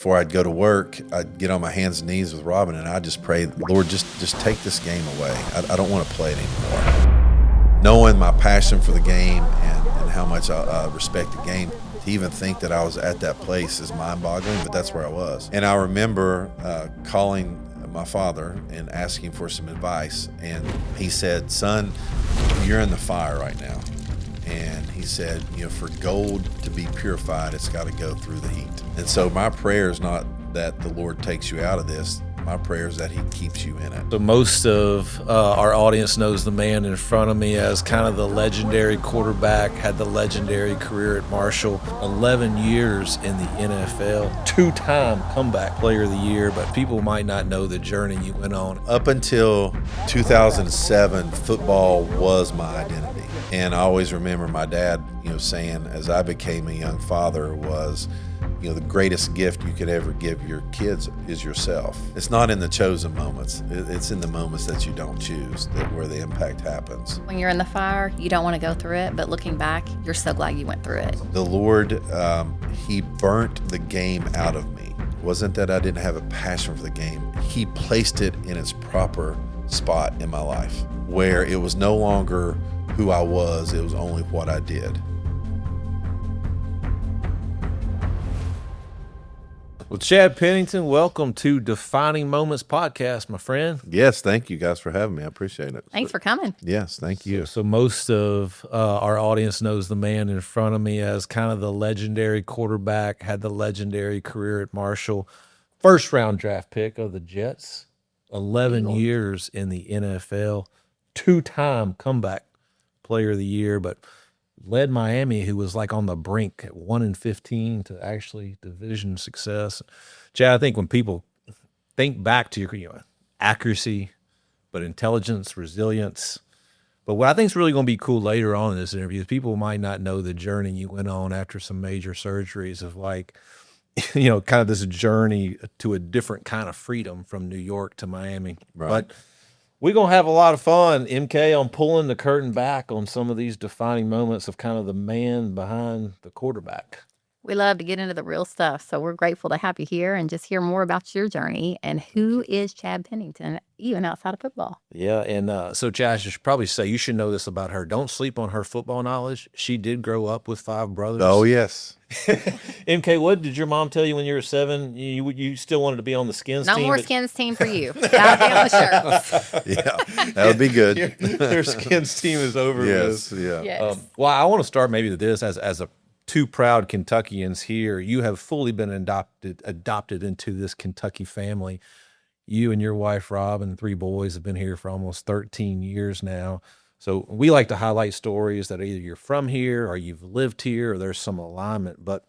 before I'd go to work, I'd get on my hands and knees with Robin, and I'd just pray, Lord, just take this game away. I don't want to play it anymore. Knowing my passion for the game and how much I respect the game, to even think that I was at that place is mind-boggling, but that's where I was. And I remember calling my father and asking for some advice, and he said, son, you're in the fire right now. And he said, for gold to be purified, it's got to go through the heat. And so my prayer is not that the Lord takes you out of this. My prayer is that he keeps you in it. So most of our audience knows the man in front of me as kind of the legendary quarterback, had the legendary career at Marshall, 11 years in the NFL, two-time comeback player of the year, but people might not know the journey you went on. Up until 2007, football was my identity. And I always remember my dad, saying as I became a young father was, the greatest gift you could ever give your kids is yourself. It's not in the chosen moments. It's in the moments that you don't choose where the impact happens. When you're in the fire, you don't want to go through it, but looking back, you're so glad you went through it. The Lord, he burnt the game out of me. It wasn't that I didn't have a passion for the game. He placed it in its proper spot in my life, where it was no longer who I was, it was only what I did. Well, Chad Pennington, welcome to Defining Moments Podcast, my friend. Yes, thank you guys for having me. I appreciate it. Thanks for coming. Yes, thank you. So most of our audience knows the man in front of me as kind of the legendary quarterback, had the legendary career at Marshall, first-round draft pick of the Jets, 11 years in the NFL, two-time comeback player of the year, but led Miami, who was like on the brink at 1-15 to actually division success. Chad, I think when people think back to your accuracy, but intelligence, resilience. But what I think is really going to be cool later on in this interview is people might not know the journey you went on after some major surgeries of kind of this journey to a different kind of freedom from New York to Miami. Right. But we're going to have a lot of fun, MK, on pulling the curtain back on some of these defining moments of kind of the man behind the quarterback. We love to get into the real stuff, so we're grateful to have you here and just hear more about your journey and who is Chad Pennington, even outside of football. Yeah, and so Chad, I should probably say you should know this about her. Don't sleep on her football knowledge. She did grow up with 5 brothers. Oh, yes. MK, what did your mom tell you when you were 7? You still wanted to be on the skins team? No more skins team for you. Gotta be on the shirts. Yeah, that would be good. Your skins team is over Yes, with. yeah. Yes. Well, I want to start maybe with this as a two proud Kentuckians here. You have fully been adopted into this Kentucky family. You and your wife, Rob, and 3 boys have been here for almost 13 years now. So we like to highlight stories that either you're from here or you've lived here or there's some alignment. But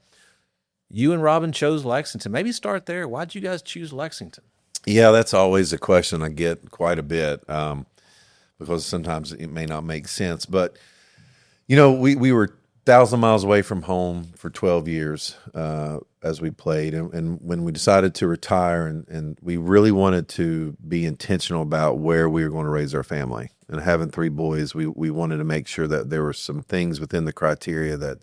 you and Robin chose Lexington. Maybe start there. Why'd you guys choose Lexington? Yeah, that's always a question I get quite a bit because sometimes it may not make sense. But, we were 1,000 miles away from home for 12 years as we played. And when we decided to retire and we really wanted to be intentional about where we were going to raise our family. And having 3 boys, we wanted to make sure that there were some things within the criteria that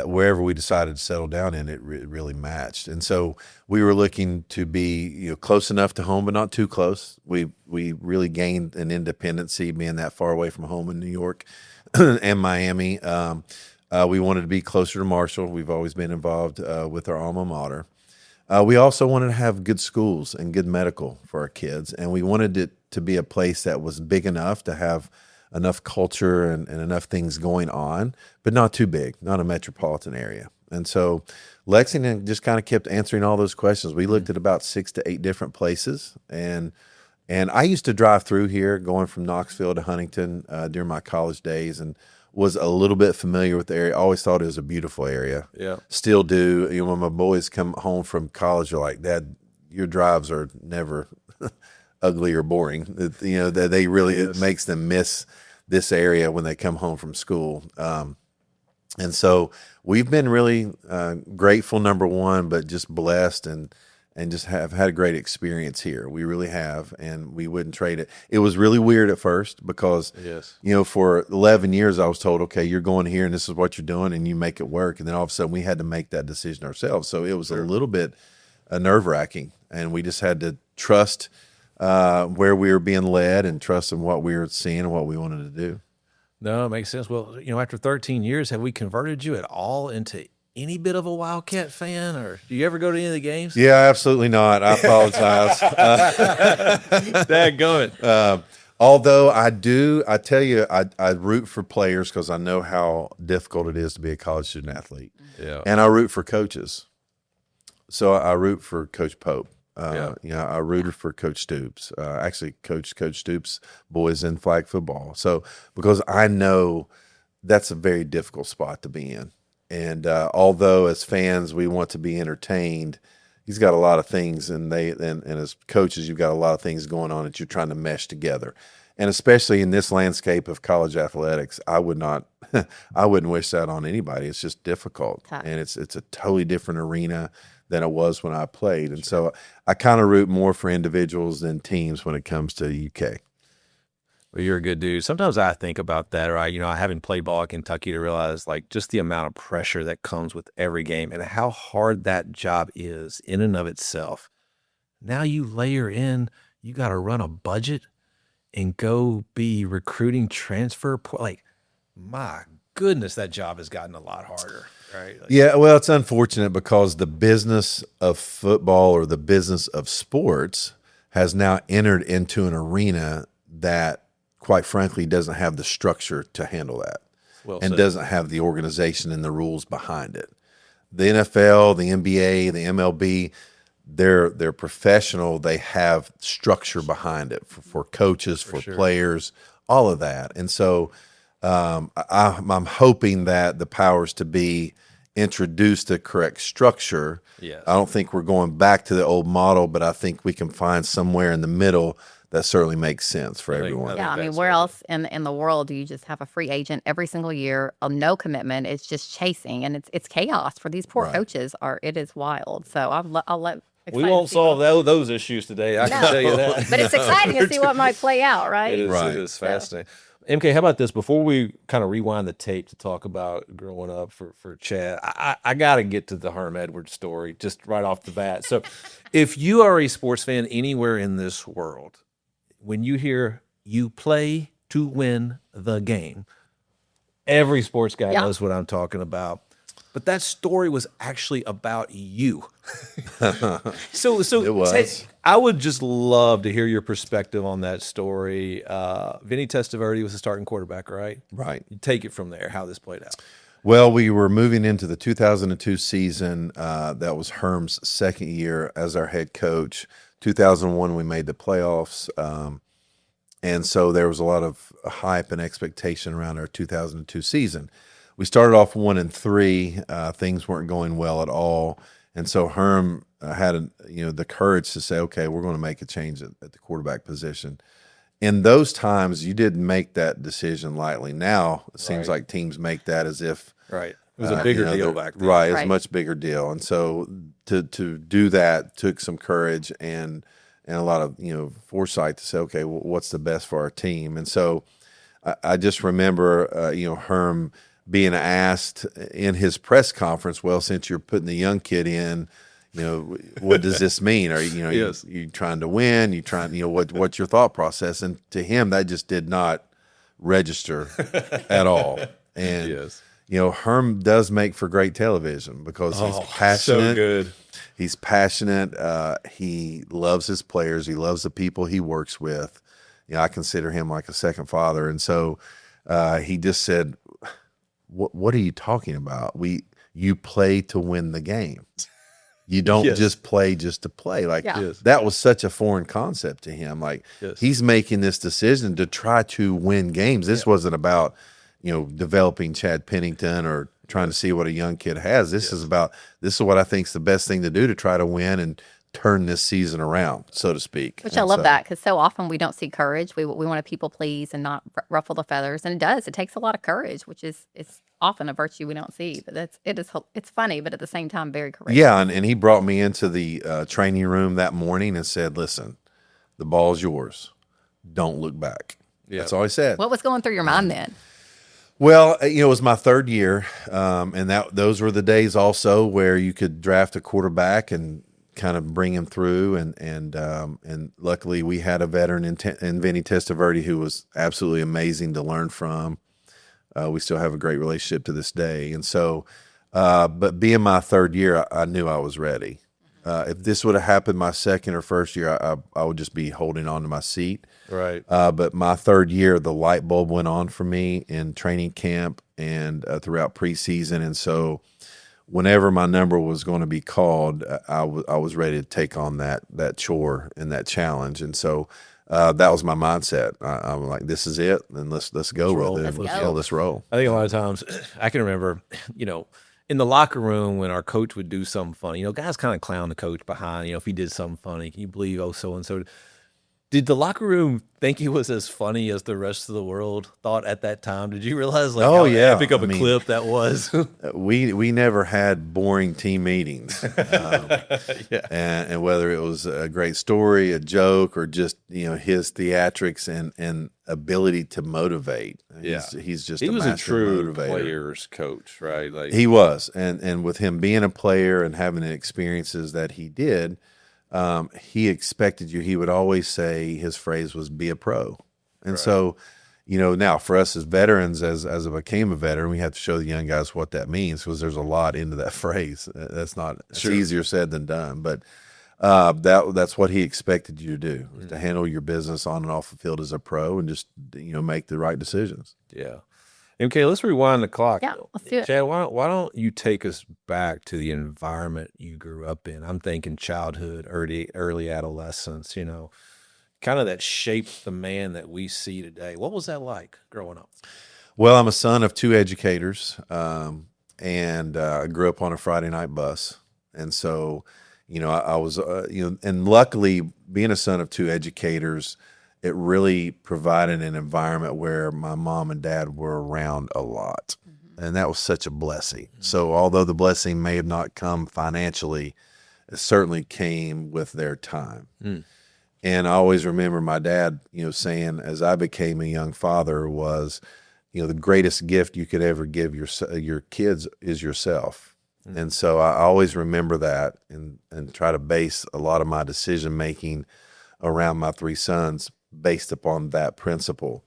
wherever we decided to settle down in, it really matched. And so we were looking to be close enough to home, but not too close. We really gained an independency being that far away from home in New York and Miami. We wanted to be closer to Marshall. We've always been involved with our alma mater. We also wanted to have good schools and good medical for our kids. And we wanted it to be a place that was big enough to have enough culture and enough things going on, but not too big, not a metropolitan area. And so Lexington just kind of kept answering all those questions. We looked at about 6 to 8 different places. And I used to drive through here going from Knoxville to Huntington during my college days and was a little bit familiar with the area. I always thought it was a beautiful area. Yeah. Still do. When my boys come home from college, they're like, Dad, your drives are never ugly or boring. That they really, it makes them miss this area when they come home from school. And so we've been really grateful, number one, but just blessed and just have had a great experience here. We really have, and we wouldn't trade it. It was really weird at first because, for 11 years I was told, okay, you're going here and this is what you're doing and you make it work. And then all of a sudden we had to make that decision ourselves. So it was a little bit nerve-wracking, and we just had to trust where we were being led and trust in what we were seeing and what we wanted to do. No, it makes sense. Well, after 13 years, have we converted you at all into any bit of a Wildcat fan, or do you ever go to any of the games? Yeah, absolutely not. I apologize. Dadgummit. Although I tell you, I root for players because I know how difficult it is to be a college student athlete. Yeah. And I root for coaches. So I root for Coach Pope. Yeah. I rooted for Coach Stoops. Actually, Coach Stoops' boys in flag football. So because I know that's a very difficult spot to be in. And although as fans we want to be entertained, he's got a lot of things, and as coaches you've got a lot of things going on that you're trying to mesh together. And especially in this landscape of college athletics, I wouldn't wish that on anybody. It's just difficult, and it's a totally different arena than it was when I played. And so I kind of root more for individuals than teams when it comes to UK. Well, you're a good dude. Sometimes I think about that, right? Having played ball at Kentucky, to realize like just the amount of pressure that comes with every game and how hard that job is in and of itself. Now you layer in, you got to run a budget and go be recruiting transfer. Like, my goodness, that job has gotten a lot harder, right? Like, Yeah, well, it's unfortunate because the business of football or the business of sports has now entered into an arena that, quite frankly, doesn't have the structure to handle that, and doesn't have the organization and the rules behind it. The NFL, the NBA, the MLB, they're professional. They have structure behind it for coaches, for players, all of that. And so I'm hoping that the powers to be introduce the correct structure. Yes. I don't think we're going back to the old model, but I think we can find somewhere in the middle that certainly makes sense for everyone. Yeah, I mean, where else in the world do you just have a free agent every single year, no commitment? It's just chasing, and it's chaos for these poor coaches. It is wild. So I'll let. We won't solve those issues today. I can tell you that. But it's exciting to see what might play out, right? It is fascinating. MK, how about this? Before we kind of rewind the tape to talk about growing up for Chad, I got to get to the Herm Edwards story just right off the bat. So if you are a sports fan anywhere in this world, when you hear you play to win the game, every sports guy knows what I'm talking about. But that story was actually about you. So It was. I would just love to hear your perspective on that story. Vinny Testaverde was the starting quarterback, right? Right. You take it from there, how this played out. Well, we were moving into the 2002 season. That was Herm's second year as our head coach. 2001, we made the playoffs. And so there was a lot of hype and expectation around our 2002 season. We started off 1-3. Things weren't going well at all. And so Herm had the courage to say, okay, we're going to make a change at the quarterback position. In those times, you didn't make that decision lightly. Now it seems like teams make that as if it was a bigger deal back then. Right, it's a much bigger deal. And so to do that took some courage and a lot of foresight to say, okay, well, what's the best for our team? And so I just remember Herm being asked in his press conference, well, since you're putting the young kid in, what does this mean? Are you trying to win? You trying, what's your thought process? And to him, that just did not register at all. And Herm does make for great television because he's passionate. So good. He's passionate. He loves his players. He loves the people he works with. I consider him like a second father. And so he just said, what are you talking about? You play to win the game. You don't just play just to play. That was such a foreign concept to him. He's making this decision to try to win games. This wasn't about, developing Chad Pennington or trying to see what a young kid has. This is what I think is the best thing to do to try to win and turn this season around, so to speak. Which I love that, because so often we don't see courage. We want to people please and not ruffle the feathers, and it does. It takes a lot of courage, which is often a virtue we don't see. But it's funny, but at the same time very courageous. Yeah, and he brought me into the training room that morning and said, "Listen, the ball's yours. Don't look back." Yeah. That's all he said. What was going through your mind then? Well, it was my third year, and those were the days also where you could draft a quarterback and kind of bring him through. And luckily we had a veteran in Vinny Testaverde who was absolutely amazing to learn from. We still have a great relationship to this day. And so, but being my third year, I knew I was ready. If this would have happened my second or first year, I would just be holding on to my seat. Right. But my third year, the light bulb went on for me in training camp and throughout preseason. And so whenever my number was going to be called, I was ready to take on that chore and that challenge. And so that was my mindset. I'm like, this is it, and let's go roll. with it. Let's Roll. I think a lot of times I can remember, in the locker room when our coach would do something funny, guys kind of clown the coach behind, if he did something funny. Can you believe, so-and-so? Did the locker room think he was as funny as the rest of the world thought at that time? Did you realize how epic of a clip that was? We never had boring team meetings. Yeah. And whether it was a great story, a joke, or just, his theatrics and ability to motivate. Yeah. He's just He was a master true motivator. player's coach, right? Like He was. And with him being a player and having the experiences that he did, he expected you. He would always say, his phrase was, be a pro. And so, now for us as veterans, as I became a veteran, we have to show the young guys what that means, because there's a lot into that phrase. It's easier said than done, but that's what he expected you to do, to handle your business on and off the field as a pro, and just make the right decisions. Yeah. MK, let's rewind the clock. Yeah, let's do it. Chad, why don't you take us back to the environment you grew up in? I'm thinking childhood, early adolescence, kind of that shaped the man that we see today. What was that like growing up? Well, I'm a son of two educators, and I grew up on a Friday night bus. And so, I was, and luckily being a son of two educators, it really provided an environment where my mom and dad were around a lot. And that was such a blessing. So although the blessing may have not come financially, it certainly came with their time. And I always remember my dad, saying, as I became a young father, was, the greatest gift you could ever give your kids is yourself. And so I always remember that and try to base a lot of my decision making around my three sons based upon that principle.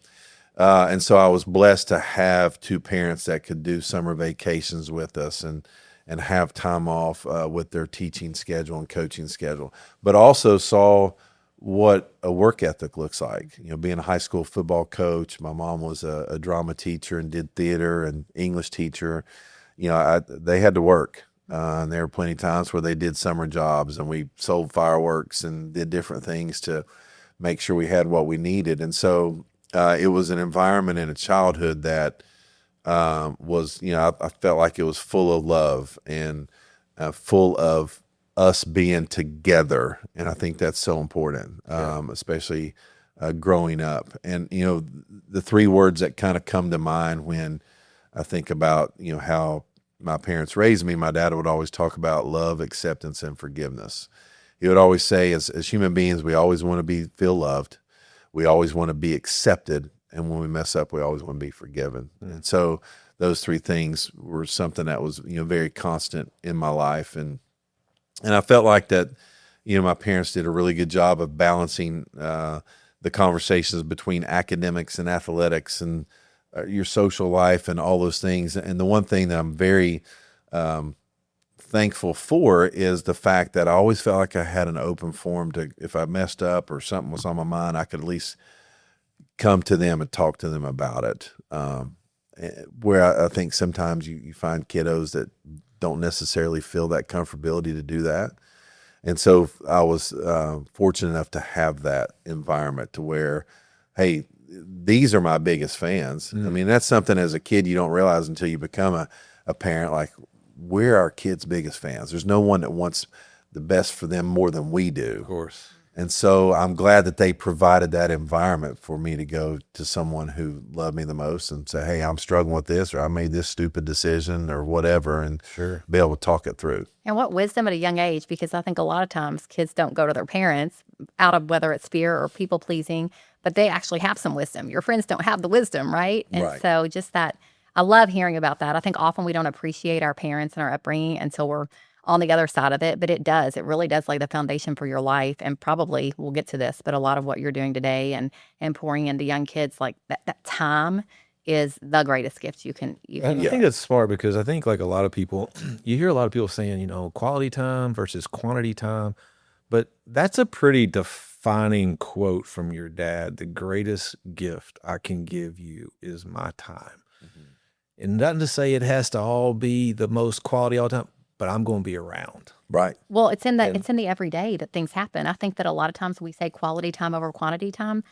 And so I was blessed to have two parents that could do summer vacations with us and have time off with their teaching schedule and coaching schedule, but also saw what a work ethic looks like. Being a high school football coach, my mom was a drama teacher and did theater and English teacher. They had to work. And there were plenty of times where they did summer jobs, and we sold fireworks and did different things to make sure we had what we needed. And so it was an environment in a childhood that was, I felt like it was full of love and full of us being together. And I think that's so important, especially growing up. And, the three words that kind of come to mind when I think about, how my parents raised me, my dad would always talk about love, acceptance, and forgiveness. He would always say, as human beings, we always want to feel loved. We always want to be accepted. And when we mess up, we always want to be forgiven. And so those three things were something that was, very constant in my life. And I felt like that, my parents did a really good job of balancing the conversations between academics and athletics and your social life and all those things. And the one thing that I'm very thankful for is the fact that I always felt like I had an open forum to, if I messed up or something was on my mind, I could at least come to them and talk to them about it. Where I think sometimes you find kiddos that don't necessarily feel that comfortability to do that. And so I was fortunate enough to have that environment to where, hey, these are my biggest fans. I mean, that's something as a kid you don't realize until you become a parent. Like, we're our kids' biggest fans. There's no one that wants the best for them more than we do. Of course. And so I'm glad that they provided that environment for me to go to someone who loved me the most and say, hey, I'm struggling with this, or I made this stupid decision or whatever, and be able to talk it through. And what wisdom at a young age, because I think a lot of times kids don't go to their parents out of whether it's fear or people pleasing, but they actually have some wisdom. Your friends don't have the wisdom, right? And so just that, I love hearing about that. I think often we don't appreciate our parents and our upbringing until we're on the other side of it, but it really does lay the foundation for your life. And probably we'll get to this, but a lot of what you're doing today and pouring into young kids, like that time is the greatest gift you can And I give. think that's smart because I think like a lot of people, you hear a lot of people saying, quality time versus quantity time, but that's a pretty defining quote from your dad. The greatest gift I can give you is my time. And nothing to say it has to all be the most quality all the time, but I'm going to be around. Right. Well, it's in the everyday that things happen. I think that a lot of times we say quality time over quantity time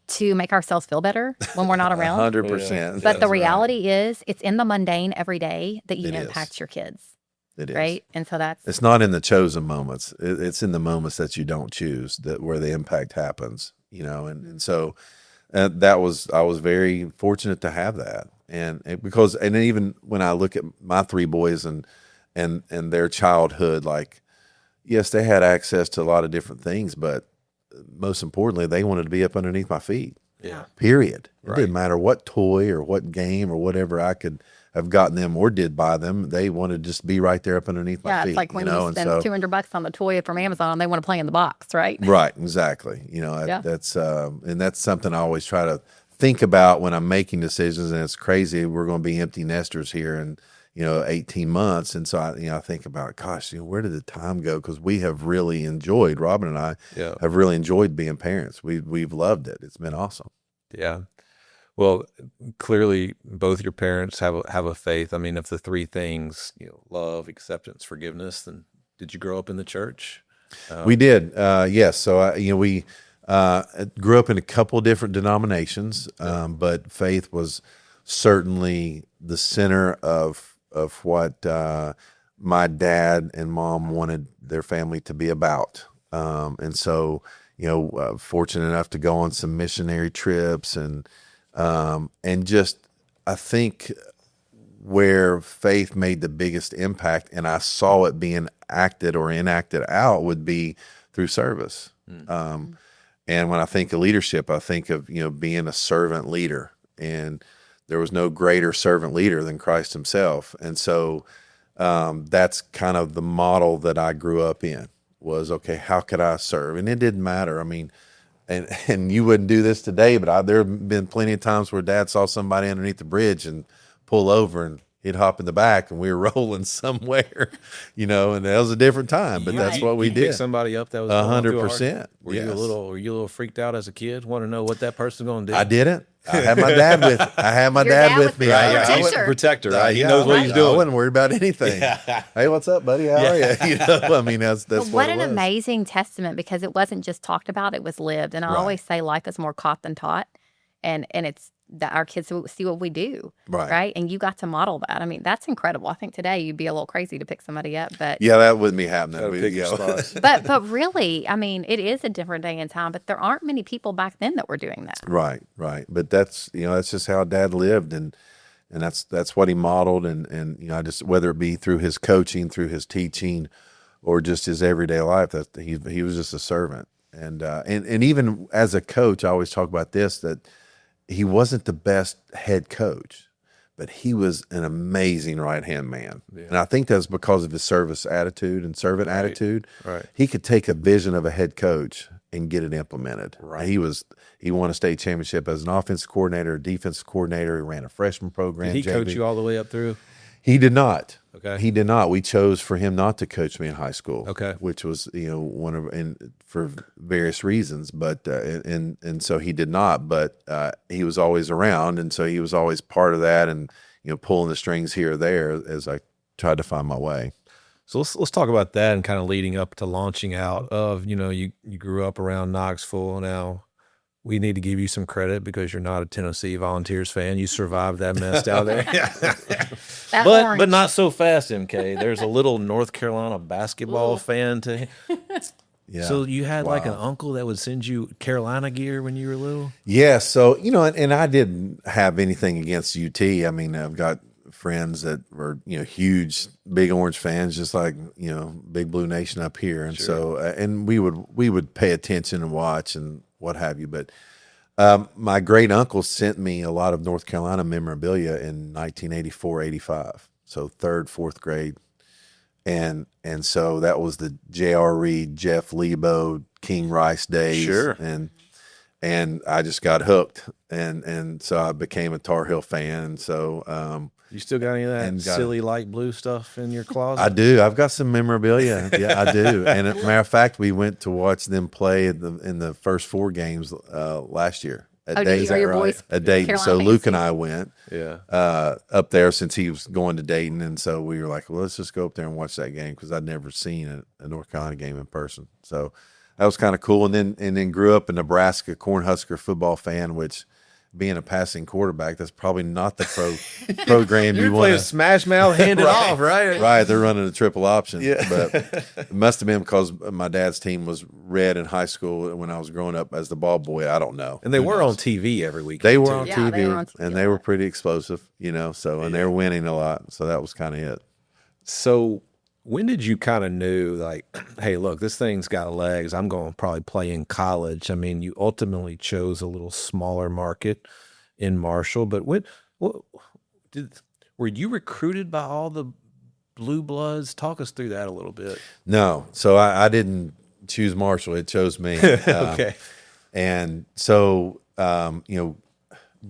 to make ourselves feel better when we're not around. 100%. But the reality is, it's in the mundane every day that you It is. impact your kids, It is. right? And so It's not in the chosen moments. It's in the moments that you don't choose that where the impact happens, and so I was very fortunate to have that. And even when I look at my three boys and their childhood, like, yes, they had access to a lot of different things, but most importantly, they wanted to be up underneath my feet. Yeah. Period. It Right. didn't matter what toy or what game or whatever I could have gotten them or did buy them. They wanted to just be right there up underneath my feet. it's like when you and spend so, $200 on the toy from Amazon, they want to play in the box, right? right, exactly. Yeah. That's and that's something I always try to think about when I'm making decisions. And it's crazy. We're going to be empty nesters here in 18 months, and so I think about, gosh, where did the time go? Because we have really enjoyed, Robin and I Yeah. have really enjoyed being parents. We've loved it. It's been awesome. Yeah. Well, clearly both your parents have a faith. I mean, of the three things, love, acceptance, forgiveness, then did you grow up in the church? We did, yes. So we grew up in a couple different denominations, but faith was certainly the center of what my dad and mom wanted their family to be about. And so, fortunate enough to go on some missionary trips and just, I think where faith made the biggest impact, and I saw it being acted or enacted out, would be through service. And when I think of leadership, I think of, being a servant leader, and there was no greater servant leader than Christ himself. And so that's kind of the model that I grew up in, was, okay, how could I serve? And it didn't matter. I mean, and you wouldn't do this today, but there have been plenty of times where Dad saw somebody underneath the bridge and pull over, and he'd hop in the back, and we were rolling somewhere, and that was a different time, but that's what we You picked did. somebody up that was going through a hard- 100%. Were you a little freaked out as a kid? Want to know what that person's going to do? I didn't. I had my dad with. I had my Your dad dad with was me. the I protector. wasn't- Protector, right? He yeah, knows what he's I doing. wasn't worried about anything. Hey, what's up, buddy? How are you? I mean, that's But what what it an was. amazing testament, because it wasn't just talked about, it was lived. And I Right. always say life is more caught than taught. And it's that our kids see what we do. Right. And you got to model that. I mean, that's incredible. I think today you'd be a little crazy to pick somebody up, but Yeah, that wouldn't be happening. Gotta pick your spots. but really, I mean, it is a different day and time, but there aren't many people back then that were doing that. Right. But that's that's just how Dad lived, and that's what he modeled, and I just, whether it be through his coaching, through his teaching, or just his everyday life, that he was just a servant. And even as a coach, I always talk about this, that he wasn't the best head coach, but he was an amazing right-hand man. Yeah. And I think that's because of his service attitude and servant attitude. Right. He could take a vision of a head coach and get it implemented. Right. He won a state championship as an offensive coordinator, a defensive coordinator. He ran a freshman program. Did he coach JV. you all the way up through? He did not. Okay. He did not. We chose for him not to coach me in high school. Okay. Which was, one of, and for various reasons, but and so he did not. But he was always around, and so he was always part of that, and pulling the strings here or there as I tried to find my way. So let's talk about that, and kind of leading up to launching out of, you grew up around Knoxville. Now we need to give you some credit because you're not a Tennessee Volunteers fan. You survived that mess down there. That but orange. not so fast, MK. There's a little North Carolina basketball fan to. Yeah. So you had like an Wow. uncle that would send you Carolina gear when you were little? Yeah. So, and I didn't have anything against UT. I mean, I've got friends that were, huge Big Orange fans, just like, Big Blue Nation up here. And so, and we would pay attention and watch and what have you. But my great uncle sent me a lot of North Carolina memorabilia in 1984, 85. So third, fourth grade. And so that was the J.R. Reed, Jeff Lebo, King Rice days. Sure. And I just got hooked, and so I became a Tar Heel fan. And so You still got any of that And got silly light blue stuff in your closet? I do. I've got some memorabilia. Yeah, I do. And as a matter of fact, we went to watch them play in the first 4 games last year at Oh, did you? Are your boys at Dayton. Carolina So fans Luke too? and I went Yeah. up there since he was going to Dayton, and so we were like, well, let's just go up there and watch that game because I'd never seen a North Carolina game in person. So that was kind of cool. And then grew up a Nebraska Cornhusker football fan, which being a passing quarterback, that's probably not the program you You're want playing to. smash mouth, hand it off, right? Right, they're running a triple option. Yeah. But it must have been because my dad's team was red in high school when I was growing up as the ball boy. I don't know. And they Who were knows? on TV every week. They were on Yeah, TV, they were on TV and a they were lot. pretty explosive, So and they were winning a lot. So that was kind of it. So when did you kind of knew, like, hey, look, this thing's got legs. I'm going to probably play in college. I mean, you ultimately chose a little smaller market in Marshall, but were you recruited by all the blue bloods? Talk us through that a little bit. No, so I didn't choose Marshall; it chose me. Okay. And so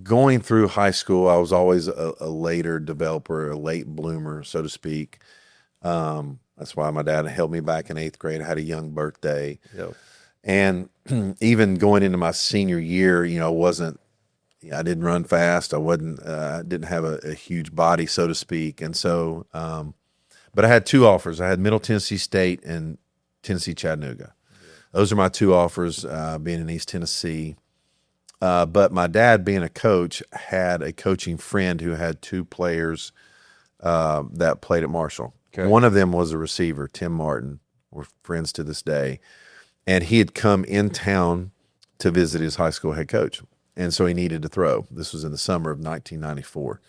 going through high school, I was always a later developer, a late bloomer, so to speak. That's why my dad held me back in 8th grade. I had a young birthday. Yep. And even going into my senior year, I didn't run fast. I didn't have a huge body, so to speak. And so, but I had 2 offers. I had Middle Tennessee State and Tennessee Chattanooga. Those are my 2 offers, being in East Tennessee. But my dad, being a coach, had a coaching friend who had 2 players that played at Marshall. Okay. One of them was a receiver, Tim Martin. We're friends to this day. And he had come in town to visit his high school head coach. And so he needed to throw. This was in the summer of 1994.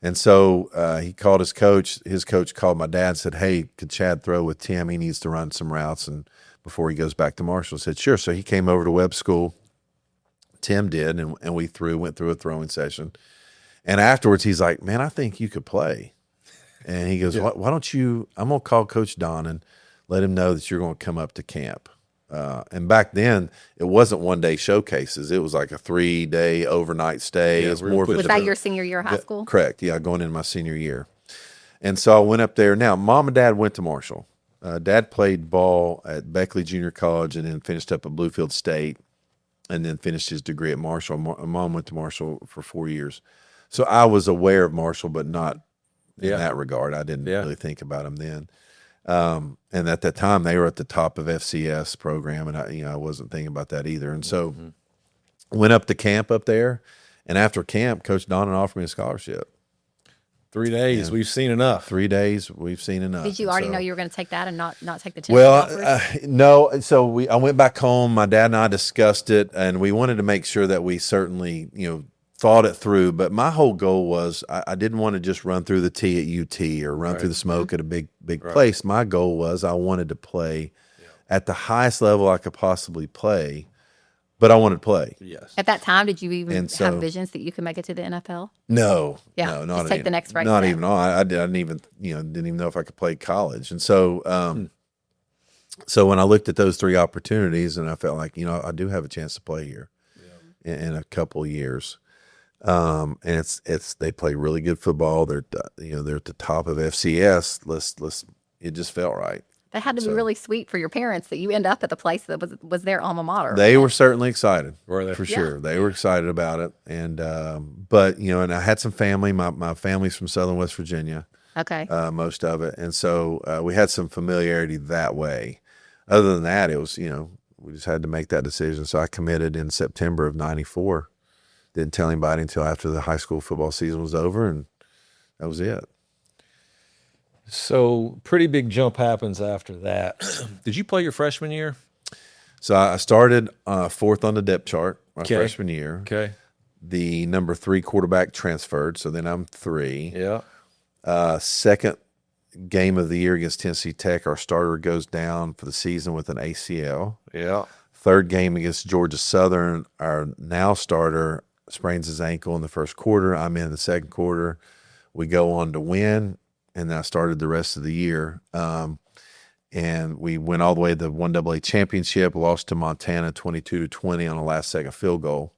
And so he called his coach. His coach called my dad and said, hey, could Chad throw with Tim? He needs to run some routes and before he goes back to Marshall. I said, sure. So he came over to Webb School. Tim did, and we went through a throwing session. And afterwards, he's like, man, I think you could play. And he goes, why don't you, I'm going to call Coach Don and let him know that you're going to come up to camp. And back then, it wasn't one-day showcases. It was like a 3-day overnight stay. Yeah, It's we're more gonna of Was a that your senior year of high school? Correct. Yeah, going into my senior year. And so I went up there. Now, Mom and Dad went to Marshall. Dad played ball at Beckley Junior College and then finished up at Bluefield State and then finished his degree at Marshall. Mom went to Marshall for 4 years. So I was aware of Marshall, but not in that regard. I didn't really think about him then. And at that time, they were at the top of FCS program, and I wasn't thinking about that either. And so went up to camp up there, and after camp, Coach Donnan offered me a scholarship. 3 days. We've seen enough. 3 days, we've seen enough. Did you And already so- know you were going to take that and not take the 10 Well, offers? no. So I went back home. My dad and I discussed it, and we wanted to make sure that we certainly, thought it through. But my whole goal was I didn't want to just run through the T at UT or run through the smoke at a big place. My goal was I wanted to play at the highest level I could possibly play, but I wanted to play. Yes. At that time, did you even And so- have visions that you could make it to the NFL? No, Yeah, no, just not take even, the next right Not step. even. I didn't even, didn't even know if I could play college. And so, so when I looked at those 3 opportunities, and I felt like, I do have a chance to play here in a couple of years. And they play really good football. They're they're at the top of FCS. It just felt right. That had to be really sweet for your parents that you end up at the place that was their alma mater. They were certainly excited. Were they? For sure. They were excited about it. And but and I had some family. My family's from Southern West Virginia. Okay. Most of it. And so we had some familiarity that way. Other than that, it was, we just had to make that decision. So I committed in September of 94. Didn't tell anybody until after the high school football season was over, and that was it. So pretty big jump happens after that. Did you play your freshman year? So I started 4th on the depth chart my Okay. freshman year. Okay. The number 3 quarterback transferred, so then I'm 3. Yeah. Second game of the year against Tennessee Tech, our starter goes down for the season with an ACL. Yeah. Third game against Georgia Southern, our now starter sprains his ankle in the first quarter. I'm in the second quarter. We go on to win, and I started the rest of the year. And we went all the way to the 1AA championship, lost to Montana 22-20 on a last second field goal.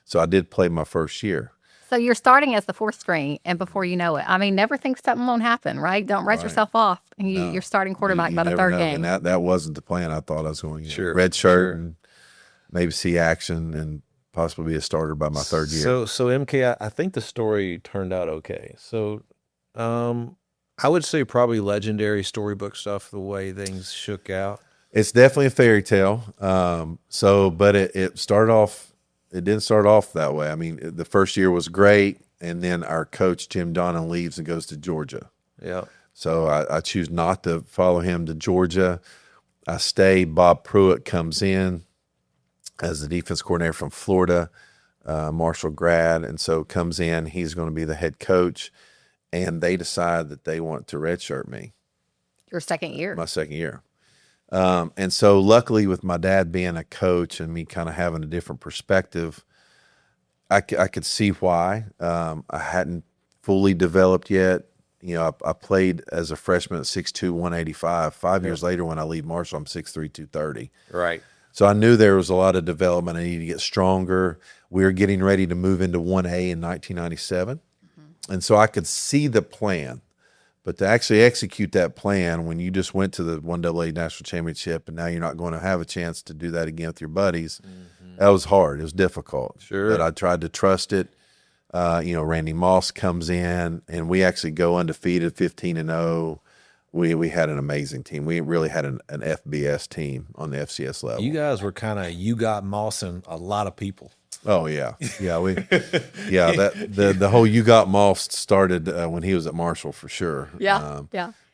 So I did play my first year. So you're starting as the fourth string, and before you know it, I mean, never think something won't happen, right? Don't write yourself off. And you're starting quarterback by the never third know. game. And that wasn't the plan. I thought I was going to Sure, red shirt sure. and maybe see action and possibly be a starter by my third year. So MK, I think the story turned out okay. So I would say probably legendary storybook stuff, the way things shook out. It's definitely a fairy tale. But it started off. It didn't start off that way. I mean, the first year was great, and then our coach Jim Donnan leaves and goes to Georgia. Yeah. So I choose not to follow him to Georgia. I stay. Bob Pruitt comes in as the defense coordinator from Florida, Marshall grad, and so comes in. He's going to be the head coach, and they decide that they want to redshirt me. Your second year. My second year. And so luckily with my dad being a coach and me kind of having a different perspective, I could see why. I hadn't fully developed yet. You know, I played as a freshman at 6'2", 185. 5 years later when I leave Marshall, I'm 6'3", 230. Right. So I knew there was a lot of development. I needed to get stronger. We were getting ready to move into 1A in 1997. And so I could see the plan. But to actually execute that plan when you just went to the 1AA national championship and now you're not going to have a chance to do that again with your buddies, that was hard. It was difficult. Sure. But I tried to trust it. Randy Moss comes in, and we actually go undefeated, 15-0. We had an amazing team. We really had an FBS team on the FCS level. You guys were kind of, you got Mossing a lot of people. Oh yeah, the whole you got Moss started when he was at Marshall for sure. Yeah.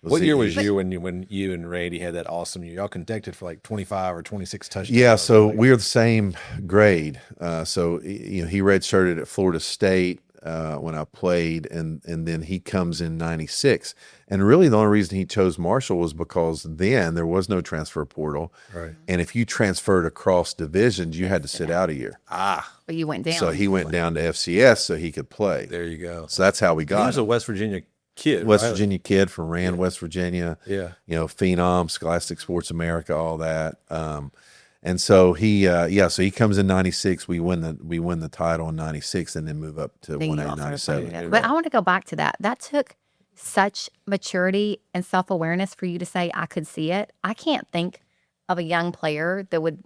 What year was you when you and Randy had that awesome year? Y'all contested for like 25 or 26 touchdowns. Yeah, so we are the same grade. So he redshirted at Florida State when I played, and then he comes in '96. And really, the only reason he chose Marshall was because then there was no transfer portal, Right. and if you transferred across divisions, you had to sit out a year. But you went down. So he went down to FCS so he could play. There you go. So that's how we He got was him. a West Virginia kid. West right? Virginia kid from Rand, West Virginia. Yeah. Phenom, Scholastic Sports America, all that. And so he comes in '96. We win the title in '96, and then move up to Then you 1A also '97. played it. But I want to go back to that. That took such maturity and self-awareness for you to say, I could see it. I can't think of a young player that would,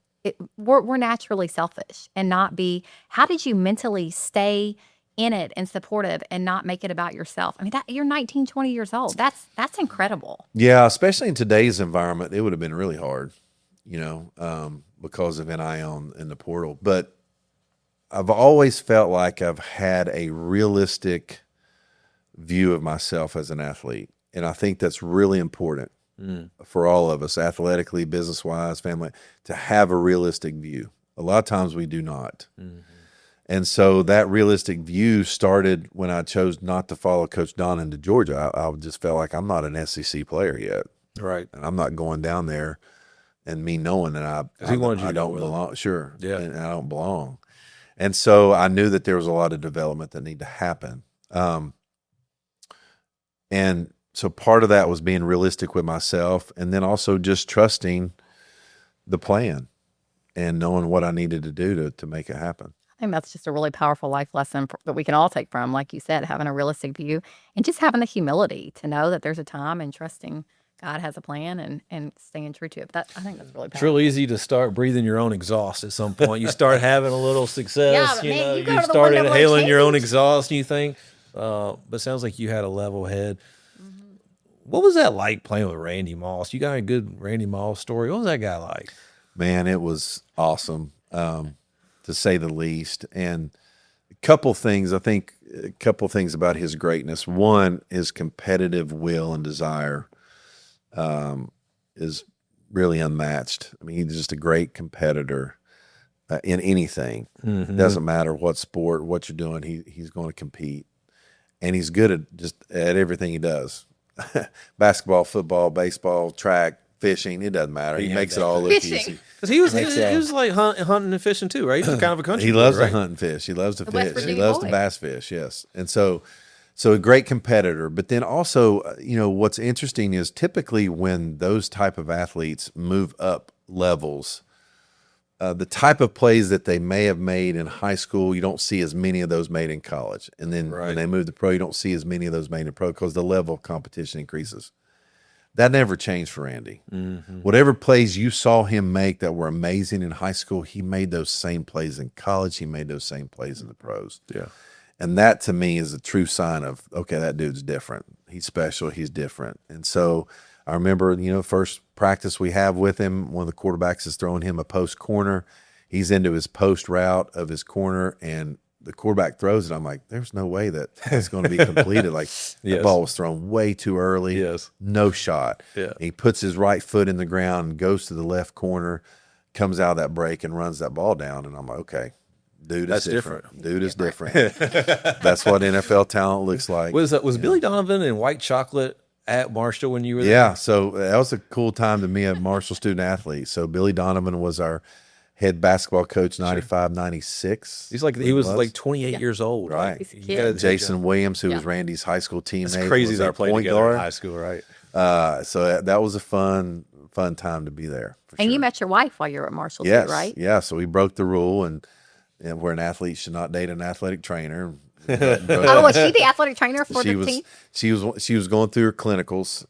we're naturally selfish and not be, how did you mentally stay in it and supportive and not make it about yourself? I mean, you're 19, 20 years old. That's incredible. Yeah, especially in today's environment, it would have been really hard, because of NIL in the portal. But I've always felt like I've had a realistic view of myself as an athlete. And I think that's really important for all of us, athletically, business-wise, family, to have a realistic view. A lot of times we do not. And so that realistic view started when I chose not to follow Coach Don into Georgia. I just felt like I'm not an SEC player yet. Right. And I'm not going down there and me knowing that He wanted you I to don't go with belong. Sure. Yeah. And I don't belong. And so I knew that there was a lot of development that needed to happen. And so part of that was being realistic with myself, and then also just trusting the plan and knowing what I needed to do to make it happen. I think that's just a really powerful life lesson that we can all take from, like you said, having a realistic view and just having the humility to know that there's a time and trusting God has a plan and staying true to it. But I think that's really It's powerful. real easy to start breathing your own exhaust at some point. You start having a little success. Yeah, but man, you go you to the start 1AA inhaling your own championship. exhaust, and you think, but it sounds like you had a level head. What was that like playing with Randy Moss? You got a good Randy Moss story. What was that guy like? Man, it was awesome, to say the least. And a couple things about his greatness. One, his competitive will and desire is really unmatched. I mean, he's just a great competitor in anything. It doesn't matter what sport, what you're doing, he's going to compete. And he's good at everything he does. Basketball, football, baseball, track, fishing, it doesn't matter. He makes it all look Fishing. easy. Because he was like hunting and fishing too, right? He's kind of a country. He boy, loves right? to hunt and fish. He loves to The West fish. He Virginia loves boy. to bass fish, yes. And so So a great competitor, but then also, what's interesting is typically when those type of athletes move up levels, the type of plays that they may have made in high school, you don't see as many of those made in college. And then when they move to pro, you don't see as many of those made in pro because the level of competition increases. That never changed for Andy. Mm-hmm. Whatever plays you saw him make that were amazing in high school, he made those same plays in college. He made those same plays in the pros. Yeah. And that to me is a true sign of, okay, that dude's different. He's special. He's different. And so I remember, first practice we have with him, one of the quarterbacks is throwing him a post corner. He's into his post route of his corner, and the quarterback throws it. I'm like, there's no way that it's going to be completed. Like the ball was thrown way too early. Yes. No shot. Yeah. He puts his right foot in the ground and goes to the left corner, comes out of that break and runs that ball down. And I'm like, okay. Dude is different. Dude is different. That's what NFL talent looks like. Was Billy Donovan in white chocolate at Marshall when you were there? Yeah, so that was a cool time to me at Marshall student athlete. So Billy Donovan was our head basketball coach, 95, 96. He was like 28 years old. Right. He's a kid. Jason Williams, who was Randy's high school teammate. It's crazy was they our played point together guard. in high school, right? So that was a fun time to be there. And you met your wife while you were at Marshall Yes, too, right? Yeah, so we broke the rule and where an athlete should not date an athletic trainer. Oh, was she the athletic trainer for the team? She was going through her clinicals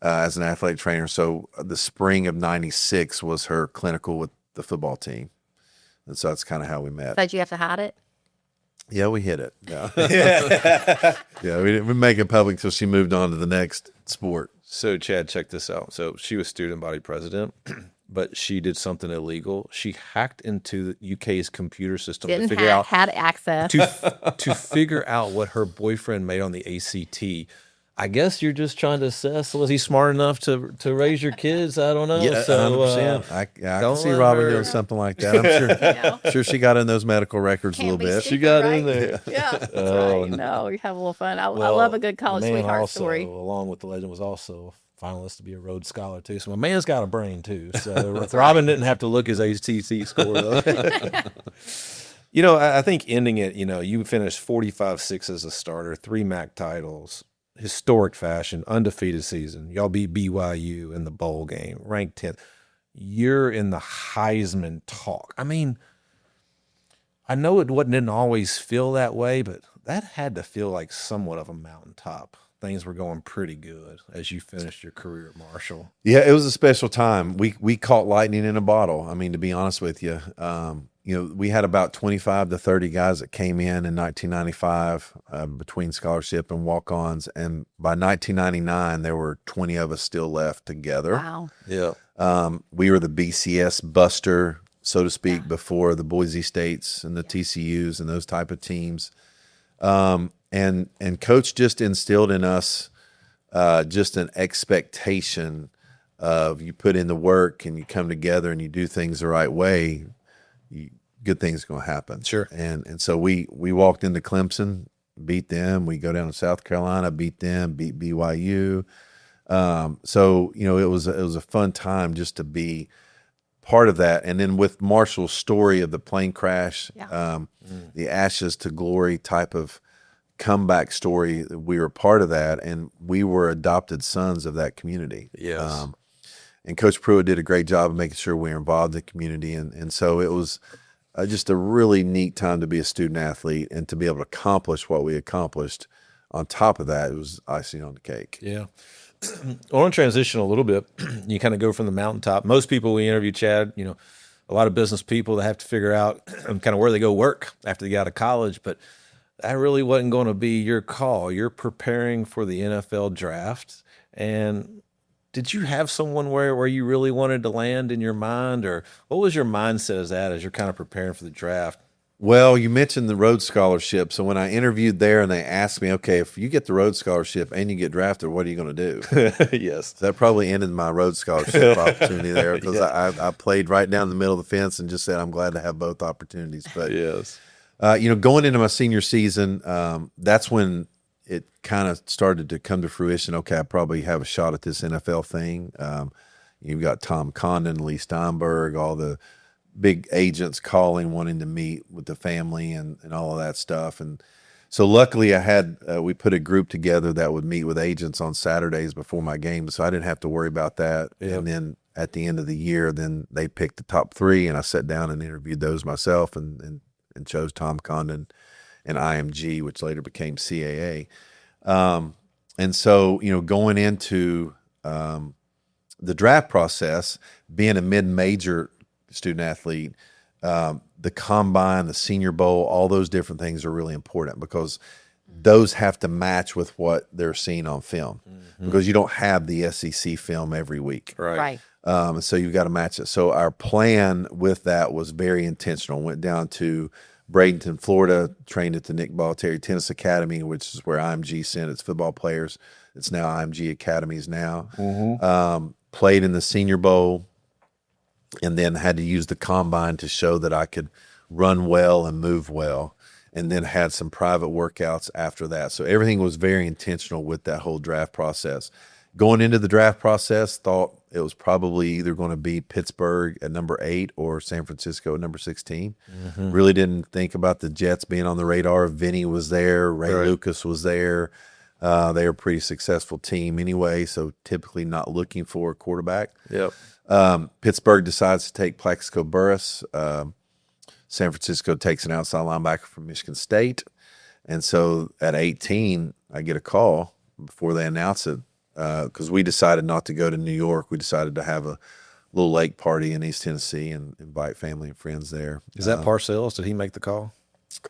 as an athletic trainer. So the spring of '96 was her clinical with the football team, and so that's kind of how we met. Did you have to hide it? Yeah, we hit it. Yeah, yeah, we didn't make it public until she moved on to the next sport. So Chad, check this out. So she was student body president, but she did something illegal. She hacked into the UK's computer system to figure out had access to figure out what her boyfriend made on the ACT. I guess you're just trying to assess, was he smart enough to raise your kids? I don't know. Yeah, so, 100%. I can see Robin doing something like that. I'm sure she got in those medical records a little bit. She got in there. Yeah. That's right. No, you have a little fun. I love a good college sweetheart also, story. Along with the legend, was also a finalist to be a Rhodes Scholar too. So my man's got a brain too. So Robin didn't have to look his ACT score though. I think ending it, you finished 45-6 as a starter, 3 MAC titles, historic fashion, undefeated season. Y'all beat BYU in the bowl game, ranked 10th. You're in the Heisman talk. I mean, I know didn't always feel that way, but that had to feel like somewhat of a mountaintop. Things were going pretty good as you finished your career at Marshall. Yeah, it was a special time. We caught lightning in a bottle. I mean, to be honest with you, we had about 25 to 30 guys that came in 1995 between scholarship and walk-ons, and by 1999 there were 20 of us still left together. Wow. Yeah. We were the BCS buster, so to speak, before the Boise States and the TCUs and those type of teams. And Coach just instilled in us just an expectation of, you put in the work and you come together and you do things the right way, good things are going to happen. Sure. And so we walked into Clemson, beat them. We go down to South Carolina, beat them, beat BYU. So it was a fun time just to be part of that. And then with Marshall's story of the plane crash, the ashes to glory type of comeback story, we were part of that, and we were adopted sons of that community. Yes. And Coach Pruitt did a great job of making sure we were involved in the community. And so it was just a really neat time to be a student athlete and to be able to accomplish what we accomplished. On top of that, it was icing on the cake. Yeah. I want to transition a little bit. You kind of go from the mountaintop. Most people we interview, Chad, a lot of business people that have to figure out kind of where they go work after they get out of college, but that really wasn't going to be your call. You're preparing for the NFL draft. And did you have someone where you really wanted to land in your mind, or what was your mindset as you're kind of preparing for the draft? Well, you mentioned the Rhodes Scholarship. So when I interviewed there and they asked me, okay, if you get the Rhodes Scholarship and you get drafted, what are you going to do? Yes. So that probably ended my Rhodes Scholarship opportunity there, because I played right down the middle of the fence and just said, I'm glad to have both opportunities. But yes. Going into my senior season, that's when it kind of started to come to fruition. Okay, I probably have a shot at this NFL thing. You've got Tom Condon, Lee Steinberg, all the big agents calling, wanting to meet with the family and all of that stuff. And So luckily I had, we put a group together that would meet with agents on Saturdays before my game. So I didn't have to worry about that. Yep. And then at the end of the year, then they picked the top 3 and I sat down and interviewed those myself and chose Tom Condon and IMG, which later became CAA. And so, going into the draft process, being a mid-major student athlete, the combine, the Senior Bowl, all those different things are really important because those have to match with what they're seeing on film because you don't have the SEC film every week. Right. So you've got to match it. So our plan with that was very intentional. Went down to Bradenton, Florida, trained at the Nick Bollettieri Tennis Academy, which is where IMG sent its football players. It's now IMG Academies now. Played in the Senior Bowl, and then had to use the combine to show that I could run well and move well, and then had some private workouts after that. So everything was very intentional with that whole draft process. Going into the draft process, thought it was probably either going to be Pittsburgh at number 8 or San Francisco at number 16. Really didn't think about the Jets being on the radar. Vinny was there. Ray Lucas was there. They were a pretty successful team anyway, so typically not looking for a quarterback. Yep. Pittsburgh decides to take Plaxico Burress. San Francisco takes an outside linebacker from Michigan State. And so at 18, I get a call before they announce it because we decided not to go to New York. We decided to have a little lake party in East Tennessee and invite family and friends there. Is that Parcells? Did he make the call?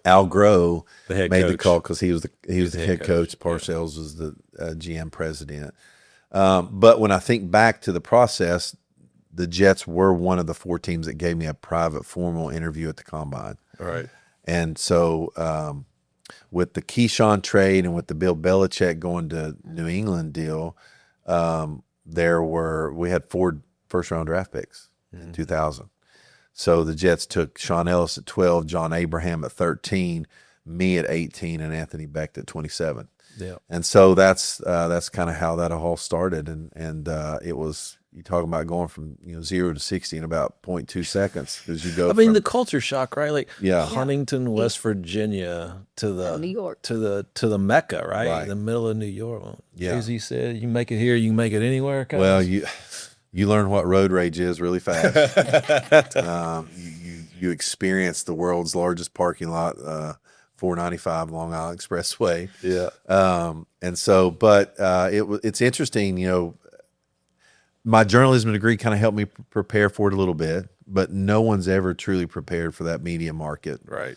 Al Groh The head made the coach. call because he was the head coach. Parcells was the GM president. But when I think back to the process, the Jets were one of the 4 teams that gave me a private formal interview at the combine. Right. And so with the Keyshawn trade and with the Bill Belichick going to New England deal, we had 4 first-round draft picks in 2000. So the Jets took Sean Ellis at 12, John Abraham at 13, me at 18, and Anthony Becht at 27. Yeah. And so that's kind of how that all started. And it was, you talking about going from 0 to 60 in about 0.2 seconds because you go. I mean, the culture shock, right? Like Yeah. Huntington, West Virginia to the New York. to the Mecca, right? Right. The middle of New York. Well, Yeah. Jay-Z said, "You make it here, you can make it anywhere." Guys." Well, you learn what road rage is really fast. You experience the world's largest parking lot, 495 Long Island Expressway. yeah, And so, but it's interesting, my journalism degree kind of helped me prepare for it a little bit, but no one's ever truly prepared for that media market. right.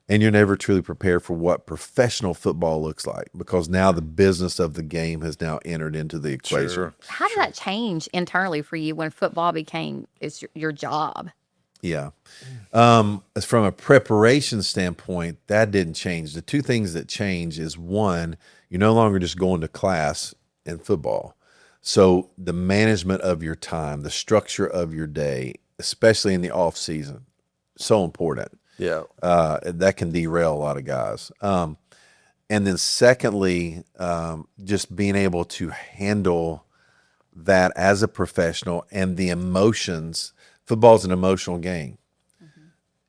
And you're never truly prepared for what professional football looks like because now the business of the game has now entered into the equation. Sure. How did that change internally for you when football became your job? Yeah. As from a preparation standpoint, that didn't change. The 2 things that change is 1, you're no longer just going to class in football. So the management of your time, the structure of your day, especially in the off season, so important. Yeah. That can derail a lot of guys. And then secondly, just being able to handle that as a professional and the emotions. Football's an emotional game.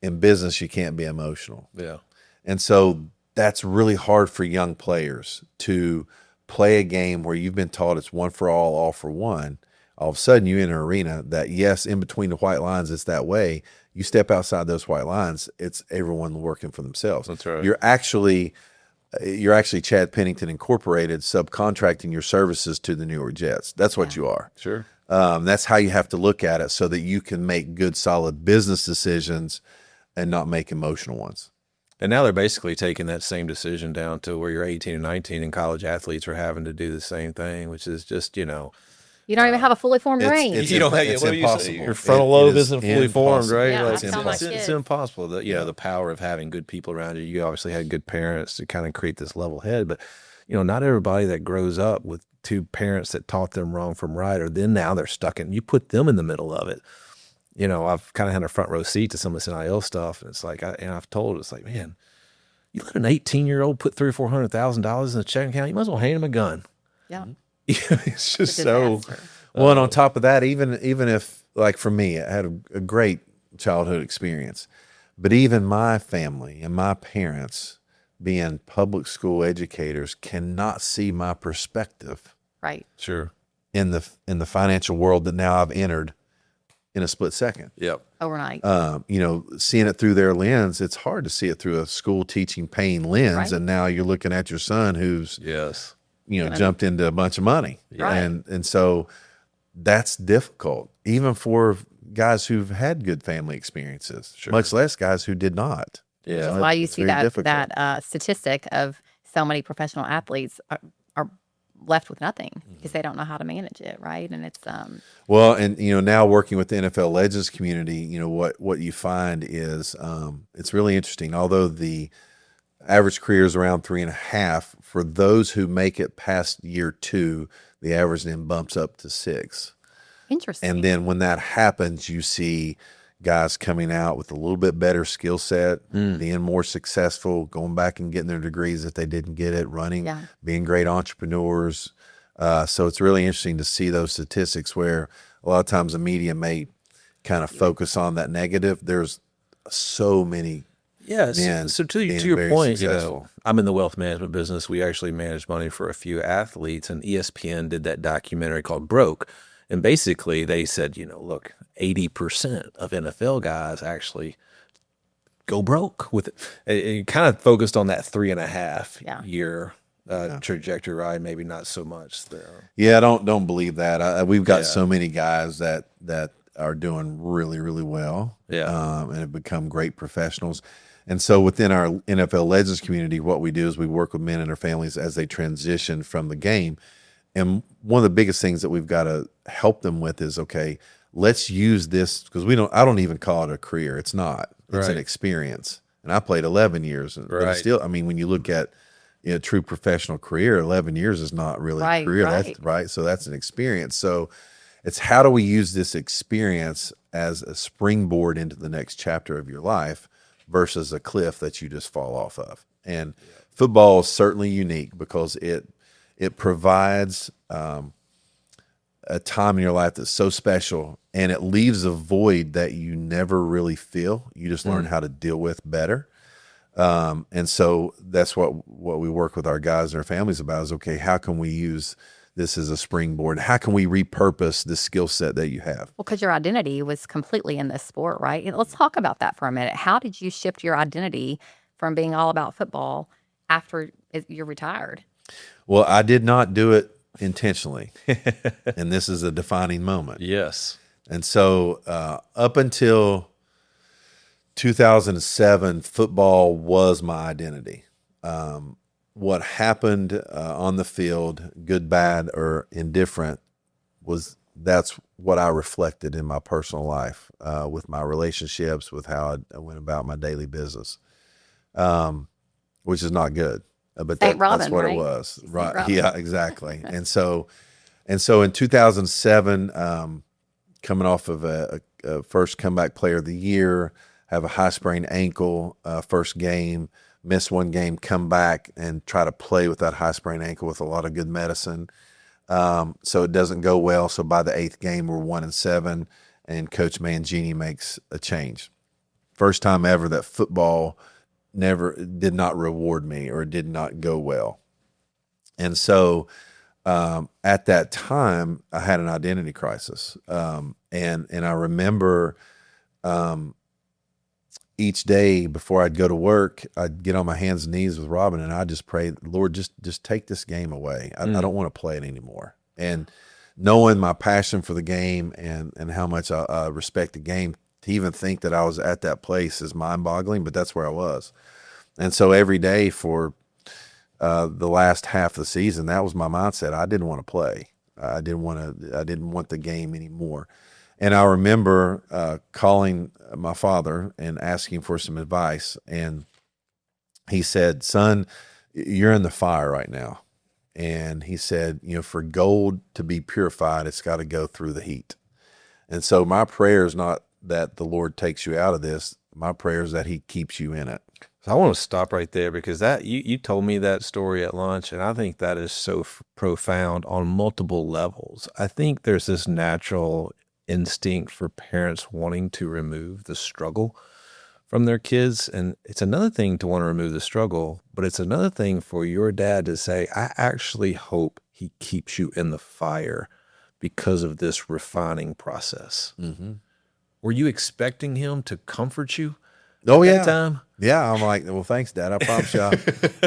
In business, you can't be emotional. Yeah. And so that's really hard for young players to play a game where you've been taught it's one for all for one. All of a sudden, you're in an arena that, yes, in between the white lines, it's that way. You step outside those white lines, it's everyone working for themselves. That's right. You're actually Chad Pennington Incorporated subcontracting your services to the New York Jets. That's what you are. Sure. That's how you have to look at it so that you can make good, solid business decisions and not make emotional ones. And now they're basically taking that same decision down to where you're 18 and 19 and college athletes are having to do the same thing, which is just, You don't even have a fully formed brain. You don't have it's what do you say? impossible. Your frontal It lobe is isn't fully formed, impossible. right? Yeah, Like, I tell my it's kids. impossible. The power of having good people around you. You obviously had good parents to kind of create this level head, but not everybody that grows up with 2 parents that taught them wrong from right, or then now they're stuck in. You put them in the middle of it. I've kind of had a front row seat to some of this NIL stuff, and it's like, I've told it's like, man, you let an 18-year-old put $300,000 or $400,000 in a checking account, you might as well hand him a gun. Yeah. It's just A so. disaster. Well, and on top of that, even if, like for me, I had a great childhood experience, but even my family and my parents being public school educators cannot see my perspective Right. Sure. in the financial world that now I've entered in a split second. Yep. Overnight. Seeing it through their lens, it's hard to see it through a school teaching paying lens. Right. And now you're looking at your son who's, Yes. jumped into a bunch of money. Right. And so that's difficult, even for guys who've had good family experiences, much less guys who did not. Yeah. That's why you it's see very that difficult. that statistic of so many professional athletes are left with nothing because they don't know how to manage it, right? And it's Well, and now working with the NFL Legends community, what you find is it's really interesting. Although the average career is around 3.5, for those who make it past year 2, the average then bumps up to 6. interesting. And then when that happens, you see guys coming out with a little bit better skill set, being more successful, going back and getting their degrees if they didn't get it, running, Yeah. being great entrepreneurs. So it's really interesting to see those statistics where a lot of times the media may kind of focus on that negative. There's so many. Yes. Man, So being to your very point, successful. I'm in the wealth management business. We actually manage money for a few athletes, and ESPN did that documentary called Broke. And basically they said, look, 80% of NFL guys actually go broke with it. It kind of focused on that 3.5 Yeah. year trajectory, right? Maybe not so much there. Yeah, don't believe that. We've got Yeah. so many guys that are doing really, really well, Yeah. and have become great professionals. And so within our NFL Legends community, what we do is we work with men and their families as they transition from the game. And one of the biggest things that we've got to help them with is, okay, let's use this, because I don't even call it a career. It's not. It's an Right. experience. And I played 11 years. But Right. it's still, when you look at a true professional career, 11 years is not really a Right, career. right. That's right. So that's an experience. So it's how do we use this experience as a springboard into the next chapter of your life versus a cliff that you just fall off of. And football is certainly unique because it provides a time in your life that's so special, and it leaves a void that you never really feel. You just learn how to deal with better. And so that's what we work with our guys and their families about is, okay, how can we use this as a springboard? How can we repurpose this skill set that you have? Well, because your identity was completely in this sport, right? Let's talk about that for a minute. How did you shift your identity from being all about football after you're retired? Well, I did not do it intentionally. And this is a defining moment. Yes. And so up until 2007, football was my identity. What happened on the field, good, bad, or indifferent, that's what I reflected in my personal life, with my relationships, with how I went about my daily business, which is not good. But St. Robin, that's what right? it was. St. Right. Robin. Yeah, exactly. And so in 2007, coming off of a first comeback player of the year, have a high sprained ankle, first game, miss one game, come back and try to play with that high sprained ankle with a lot of good medicine. So it doesn't go well. So by the 8th game, we're 1-7, and Coach Mangini makes a change. First time ever that football did not reward me or did not go well. And so at that time, I had an identity crisis. And I remember each day before I'd go to work, I'd get on my hands and knees with Robin, and I'd just pray, Lord, just take this game away. I don't want to play it anymore. And knowing my passion for the game and how much I respect the game, to even think that I was at that place is mind-boggling, but that's where I was. And so every day for the last half of the season, that was my mindset. I didn't want to play. I didn't want the game anymore. And I remember calling my father and asking for some advice. And he said, son, you're in the fire right now. And he said, for gold to be purified, it's got to go through the heat. And so my prayer is not that the Lord takes you out of this. My prayer is that he keeps you in it. So I want to stop right there because that you told me that story at lunch, and I think that is so profound on multiple levels. I think there's this natural instinct for parents wanting to remove the struggle from their kids. And it's another thing to want to remove the struggle, but it's another thing for your dad to say, I actually hope he keeps you in the fire because of this refining process. Mm-hmm. Were you expecting him to comfort you Oh at yeah, that time? yeah. I'm like, well, thanks, Dad. I promise you,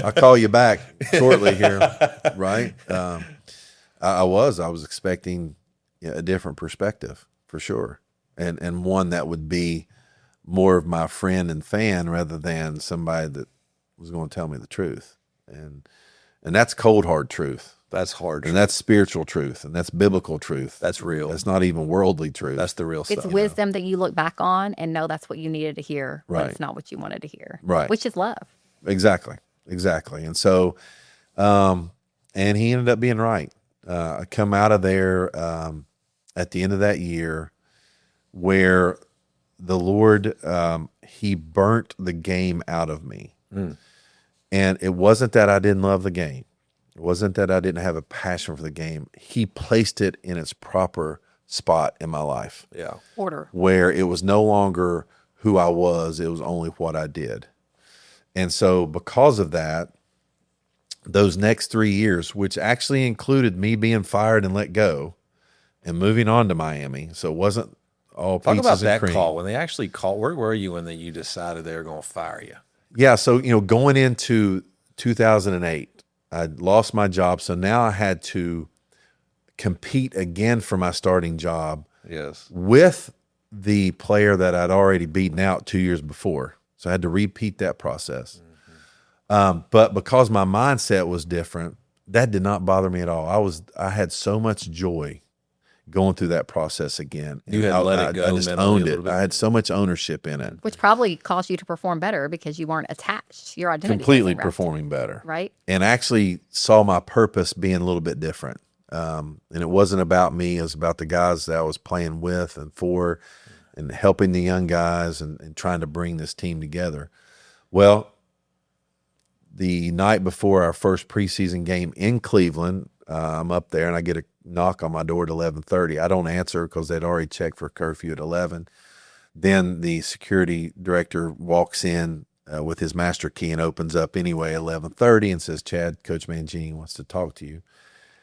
I'll call you back shortly here, right? I was expecting a different perspective for sure, and one that would be more of my friend and fan rather than somebody that was going to tell me the truth, and that's cold hard truth. That's hard. And that's spiritual truth, and that's biblical truth. That's real. That's not even worldly truth. That's the real It's stuff. wisdom that you look back on and know that's what you needed to hear when Right. it's not what you wanted to hear. Right. Which is love. Exactly. And so, and he ended up being right. I come out of there at the end of that year where the Lord, he burnt the game out of me. And it wasn't that I didn't love the game. It wasn't that I didn't have a passion for the game. He placed it in its proper spot in my life. Yeah. Order. Where it was no longer who I was, it was only what I did. And so because of that, those next 3 years, which actually included me being fired and let go and moving on to Miami. So it wasn't all Talk peaches about and that cream. call when they actually called. Where were you when you decided they were going to fire you? Yeah. So, going into 2008, I lost my job. So now I had to compete again for my starting job Yes. with the player that I'd already beaten out 2 years before. So I had to repeat that process. But because my mindset was different, that did not bother me at all. I had so much joy going through that process again. You had And let it go I just mentally a owned little it. bit. I had so much ownership in it. Which probably caused you to perform better because you weren't attached. Your identity Completely wasn't wrapped, performing better. right? And actually saw my purpose being a little bit different. And it wasn't about me. It was about the guys that I was playing with and for and helping the young guys and trying to bring this team together. Well, the night before our first preseason game in Cleveland, I'm up there and I get a knock on my door at 11:30. I don't answer because they'd already checked for curfew at 11. Then the security director walks in with his master key and opens up anyway at 11:30 and says, Chad, Coach Mangini wants to talk to you.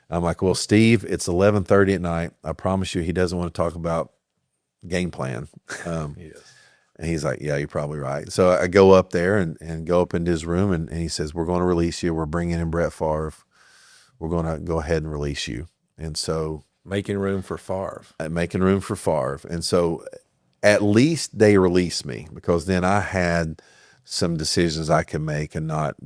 I'm like, well, Steve, it's 11:30 at night. I promise you he doesn't want to talk about game plan. Yes. And he's like, yeah, you're probably right. So I go up there and go up into his room and he says, we're going to release you. We're bringing in Brett Favre. We're going to go ahead and release you. And so Making room for Favre. making room for Favre. And so at least they released me because then I had some decisions I could make and not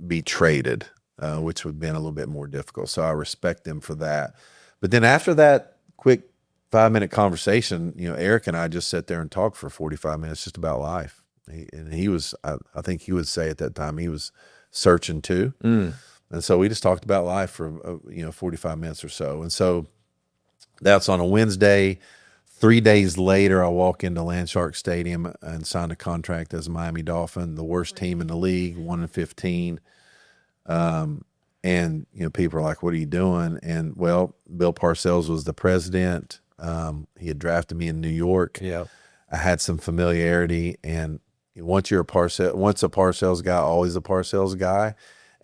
be traded, which would have been a little bit more difficult. So I respect them for that. But then after that quick 5-minute conversation, Eric and I just sat there and talked for 45 minutes just about life. He was, I think he would say at that time, he was searching too. And so we just talked about life for, 45 minutes or so. And so that's on a Wednesday. 3 days later, I walk into Landshark Stadium and signed a contract as a Miami Dolphin, the worst team in the league, 1-15. And, people are like, what are you doing? And Bill Parcells was the president. He had drafted me in New York. Yeah. I had some familiarity, and once a Parcells guy, always a Parcells guy.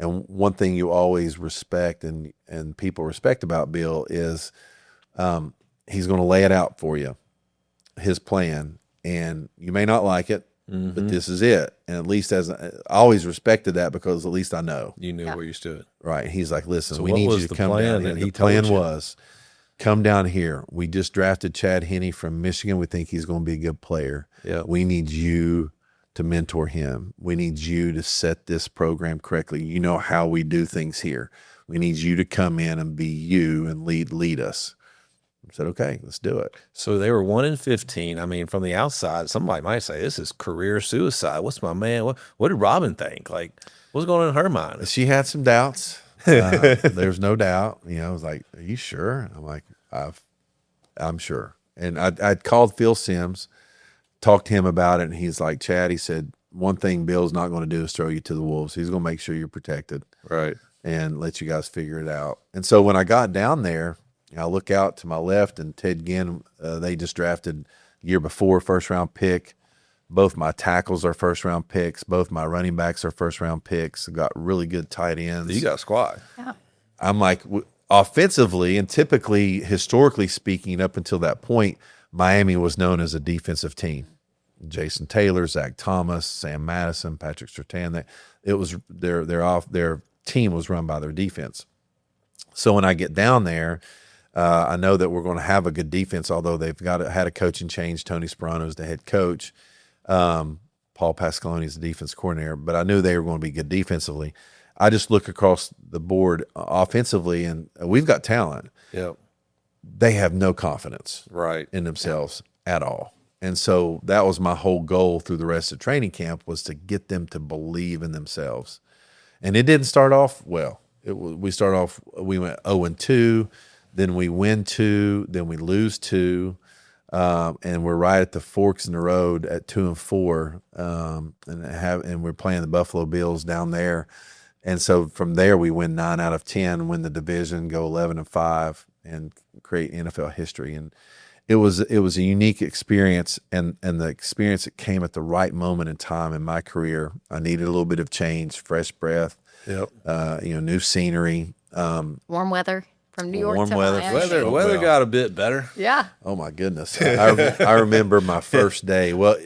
And one thing you always respect and people respect about Bill is he's going to lay it out for you, his plan, and you may not like it, but this is it. And at least I always respected that because at least I know. You knew where you stood. Right. He's like, listen, So we what need was you to the come plan down that here. he The told plan you? was come down here. We just drafted Chad Henne from Michigan. We think he's going to be a good player. Yeah. We need you to mentor him. We need you to set this program correctly. You know how we do things here. We need you to come in and be you and lead us. I said, okay, let's do it. So they were 1-15. I mean, from the outside, somebody might say this is career suicide. What's my man? What did Robin think? Like, what's going on in her mind? She had some doubts. There's no doubt. I was like, are you sure? I'm like, I'm sure. And I'd called Phil Simms, talked to him about it, and he's like, Chad, he said, one thing Bill's not going to do is throw you to the wolves. He's going to make sure you're protected. Right. And let you guys figure it out. And so when I got down there, I look out to my left, and Ted Ginn, they just drafted the year before, first-round pick, Both my tackles are first round picks. Both my running backs are first round picks. Got really good tight ends. You got a squad. Yeah. I'm like, offensively and typically, historically speaking, up until that point, Miami was known as a defensive team. Jason Taylor, Zach Thomas, Sam Madison, Patrick Surtain. It was their team was run by their defense. So when I get down there, I know that we're going to have a good defense, although they've had a coaching change. Tony Sperano is the head coach. Paul Pasqualoni is the defense coordinator, but I knew they were going to be good defensively. I just look across the board offensively, and we've got talent. Yep. They have no confidence in themselves at all. And so that was my whole goal through the rest of training camp, was to get them to believe in themselves. And it didn't start off well. We went 0-2, then we win 2, then we lose 2. And we're right at the forks in the road at 2-4, and we're playing the Buffalo Bills down there. And so from there, we win 9 out of 10, win the division, go 11-5, and create NFL history. And it was a unique experience, and the experience that came at the right moment in time in my career. I needed a little bit of change, fresh breath, new scenery, Warm weather from New York warm to weather. Miami. Weather got a bit better. Yeah. Oh my goodness! I remember my first day. Well,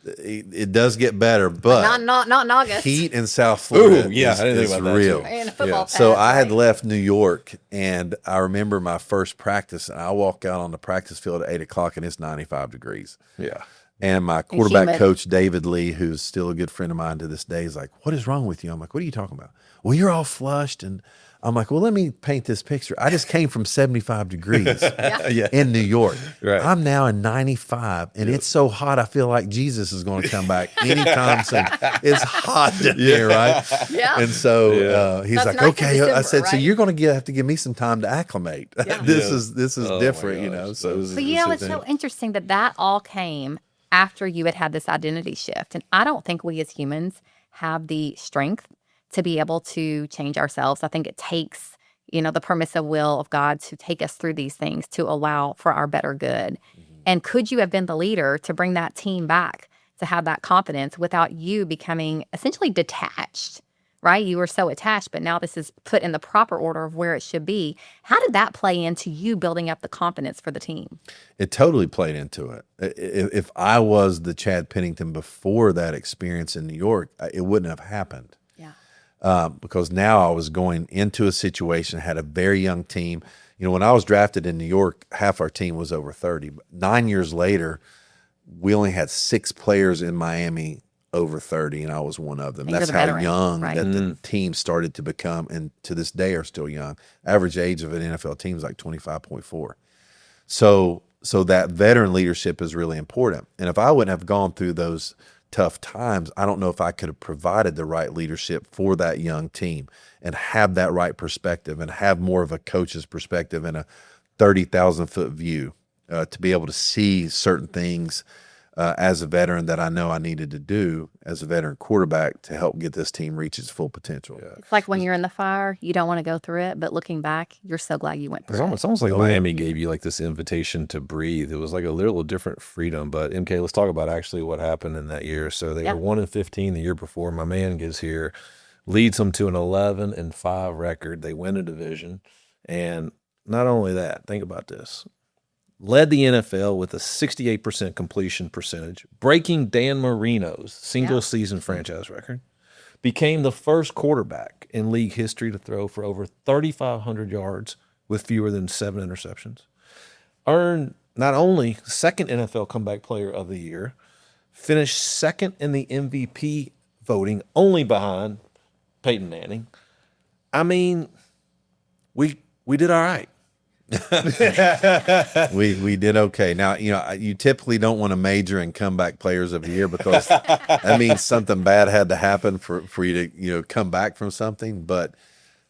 it does get better, but Not in August. heat in South Florida Ooh, yeah, I didn't think is about that, real. too. And a football pass, So I had right? left New York, and I remember my first practice, and I walk out on the practice field at 8:00, and it's 95 degrees. Yeah. And my quarterback humid. coach, David Lee, who's still a good friend of mine to this day, is like, "What is wrong with you?" I'm like, "What are you talking about?" "Well, you're all flushed." And I'm like, "Well, let me paint this picture. I just came from 75 degrees in New York. Right. I'm now in 95, and it's so hot, I feel like Jesus is going to come back anytime soon. It's hot down here, right?" Yeah. And so he's That's like, nice in "Okay." I December, said, "So right? you're going to have to give me some time to acclimate. Yeah. This is Oh, different, my you gosh. know." So But it's so interesting that all came after you had this identity shift. And I don't think we as humans have the strength to be able to change ourselves. I think it takes, the permissive will of God to take us through these things to allow for our better good. And could you have been the leader to bring that team back, to have that confidence without you becoming essentially detached? Right? You were so attached, but now this is put in the proper order of where it should be. How did that play into you building up the confidence for the team? It totally played into it. If I was the Chad Pennington before that experience in New York, it wouldn't have happened. Yeah. Because now I was going into a situation, had a very young team. When I was drafted in New York, half our team was over 30. But 9 years later, we only had 6 players in Miami over 30, and I was one of them. And you're That's the how veteran, young right. that the team started to become, and to this day are still young. Average age of an NFL team is like 25.4. So that veteran leadership is really important. And if I wouldn't have gone through those tough times, I don't know if I could have provided the right leadership for that young team and have that right perspective and have more of a coach's perspective and a 30,000-foot view to be able to see certain things as a veteran that I know I needed to do as a veteran quarterback to help get this team reach its full potential. It's like when you're in the fire, you don't want to go through it, but looking back, you're so glad you went through it. It's almost like Miami gave you like this invitation to breathe. It was like a little different freedom. But MK, let's talk about actually what happened in that year. So they were 1-15 the year before. My man gets here, leads them to an 11-5 record. They win a division. And not only that, think about this. Led the NFL with a 68% completion percentage, breaking Dan Marino's single-season franchise record. Became the first quarterback in league history to throw for over 3,500 yards with fewer than 7 interceptions. Earned not only second NFL comeback player of the year, finished second in the MVP voting, only behind Peyton Manning. I mean, we did all right. We did okay. Now, you typically don't want to major in comeback players of the year because that means something bad had to happen for you to come back from something. But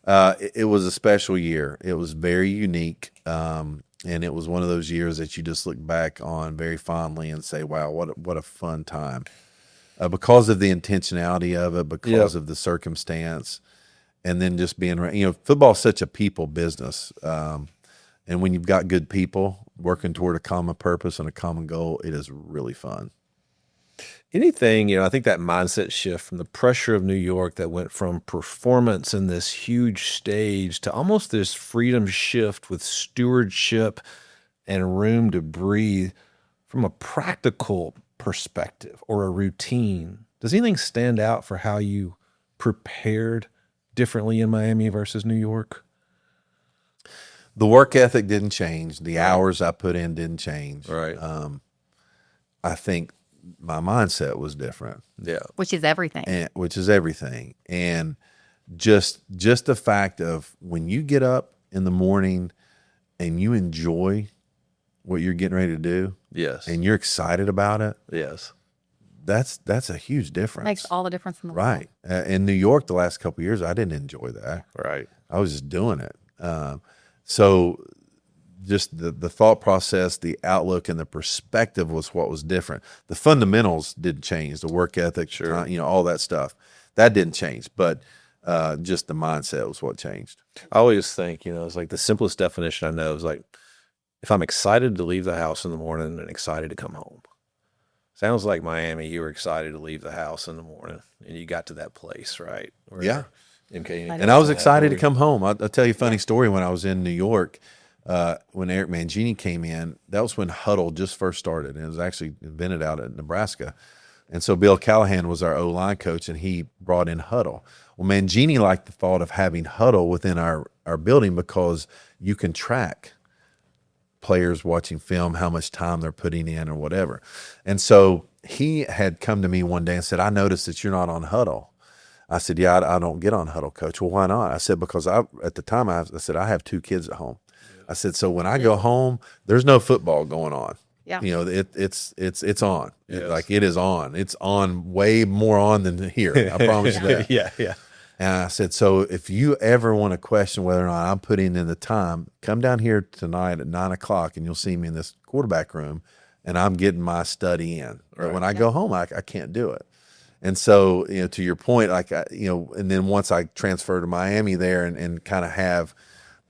it was a special year. It was very unique, and it was one of those years that you just look back on very fondly and say, "Wow, what a fun time!" Because of the intentionality of it, because of the circumstance, and then just being around. Football is such a people business. And when you've got good people working toward a common purpose and a common goal, it is really fun. Anything, I think that mindset shift from the pressure of New York that went from performance in this huge stage to almost this freedom shift with stewardship and room to breathe from a practical perspective or a routine. Does anything stand out for how you prepared differently in Miami versus New York? The work ethic didn't change. The hours I put in didn't change. Right. I think my mindset was different. Yeah. Which is everything. Which is everything. And just the fact of when you get up in the morning and you enjoy what you're getting ready to do, Yes. and you're excited about it, Yes. that's a huge difference. Makes all the difference in the world. Right. In New York, the last couple of years, I didn't enjoy that. Right. I was just doing it. So just the thought process, the outlook, and the perspective was what was different. The fundamentals didn't change. The work ethic, Sure. all that stuff, that didn't change. But just the mindset was what changed. I always think, it's like the simplest definition I know is like, if I'm excited to leave the house in the morning and excited to come home. Sounds like Miami, you were excited to leave the house in the morning and you got to that place, right? Where Yeah. MK, And I was excited to come home. I'll tell you a funny story. When I was in New York, when Eric Mangini came in, that was when Huddle just first started. And it was actually invented out at Nebraska. And so Bill Callahan was our O-line coach, and he brought in Huddle. Well, Mangini liked the thought of having Huddle within our building because you can track players watching film, how much time they're putting in or whatever. And so he had come to me one day and said, I noticed that you're not on Huddle. I said, yeah, I don't get on Huddle, Coach. Well, why not? I said, because at the time I said, I have 2 kids at home. I said, so when I go home, there's no football going on. Yeah. It's on. Yes. Like it is on. It's on, way more on than here. I promise you that. Yeah. And I said, so if you ever want to question whether or not I'm putting in the time, come down here tonight at 9:00 and you'll see me in this quarterback room and I'm getting my study in. But when I go home, I can't do it. And so, to your point, and then once I transferred to Miami there and kind of have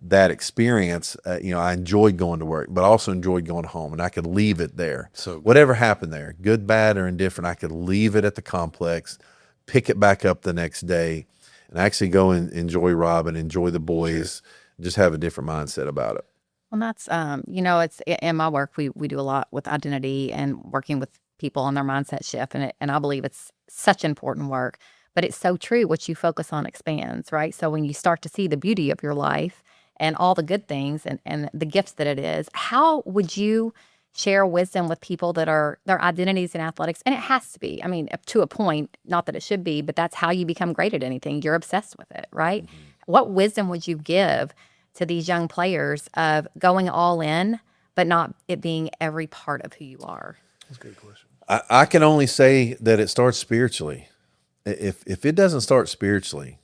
that experience, I enjoyed going to work, but also enjoyed going home, and I could leave it there. So whatever happened there, good, bad, or indifferent, I could leave it at the complex, pick it back up the next day, and actually go and enjoy Rob and enjoy the boys, just have a different mindset about it. Well, that's, it's in my work, we do a lot with identity and working with people on their mindset shift. And I believe it's such important work, but it's so true. What you focus on expands, right? So when you start to see the beauty of your life and all the good things and the gifts that it is, how would you share wisdom with people that are their identities in athletics? And it has to be, up to a point, not that it should be, but that's how you become great at anything. You're obsessed with it, right? Mm-hmm. What wisdom would you give to these young players of going all in, but not it being every part of who you are? That's a good question. I can only say that it starts spiritually. If it doesn't start spiritually,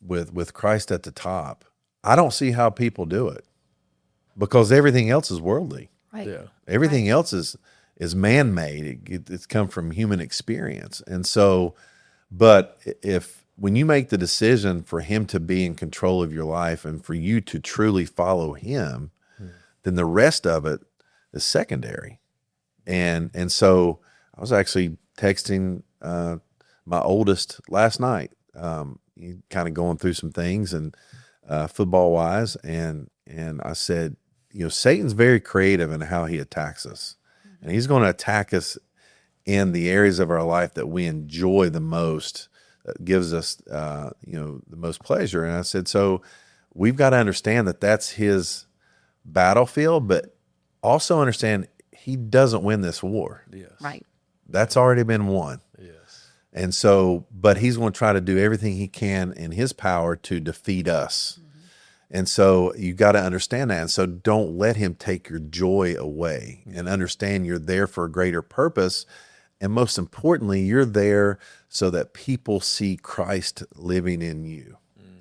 with Christ at the top, I don't see how people do it, because everything else is worldly. Right. Yeah. Everything else is man-made. It's come from human experience. And so, but when you make the decision for him to be in control of your life and for you to truly follow him, then the rest of it is secondary. And so I was actually texting my oldest last night, kind of going through some things and football wise, and I said, Satan's very creative in how he attacks us, and he's going to attack us in the areas of our life that we enjoy the most, that gives us the most pleasure. And I said, so we've got to understand that that's his battlefield, but also understand he doesn't win this war. Yes. Right. That's already been won. Yes. And so, but he's going to try to do everything he can in his power to defeat us. Mm-hmm. And so you got to understand that. And so don't let him take your joy away, and understand you're there for a greater purpose. And most importantly, you're there so that people see Christ living in you.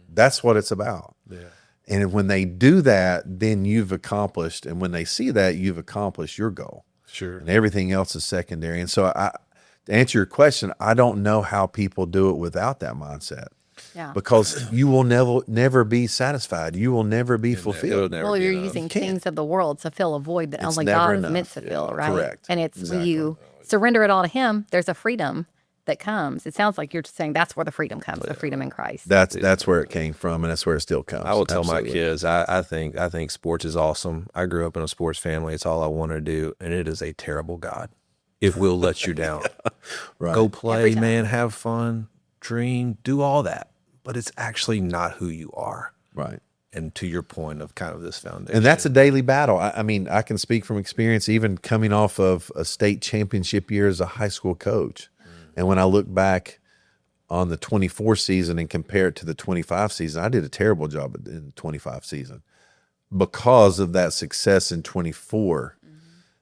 That's what it's about. Yeah. And when they do that, then you've accomplished, and when they see that, you've accomplished your goal. Sure. And everything else is secondary. And so to answer your question, I don't know how people do it without that mindset. Yeah. because you will never be satisfied. You will never be fulfilled. It'll never Well, be you're enough. using can't. things of the world to fill a void that It's only never God is enough. meant to fill, right? Correct. And it's when Exactly. you surrender it all to Him, there's a freedom that comes. It sounds like you're just saying that's where the freedom comes, the freedom in Christ. That's where it came from, and that's where it still comes. I will tell Absolutely. my kids, I think sports is awesome. I grew up in a sports family. It's all I want to do, and it is a terrible God. It will let you down. Right. Go play, Every time. man, have fun, dream, do all that. But it's actually not who you are. Right. And to your point of kind of this foundation. And that's a daily battle. I mean, I can speak from experience, even coming off of a state championship year as a high school coach. And when I look back on the 24 season and compare it to the 25 season, I did a terrible job in the 25 season because of that success in 24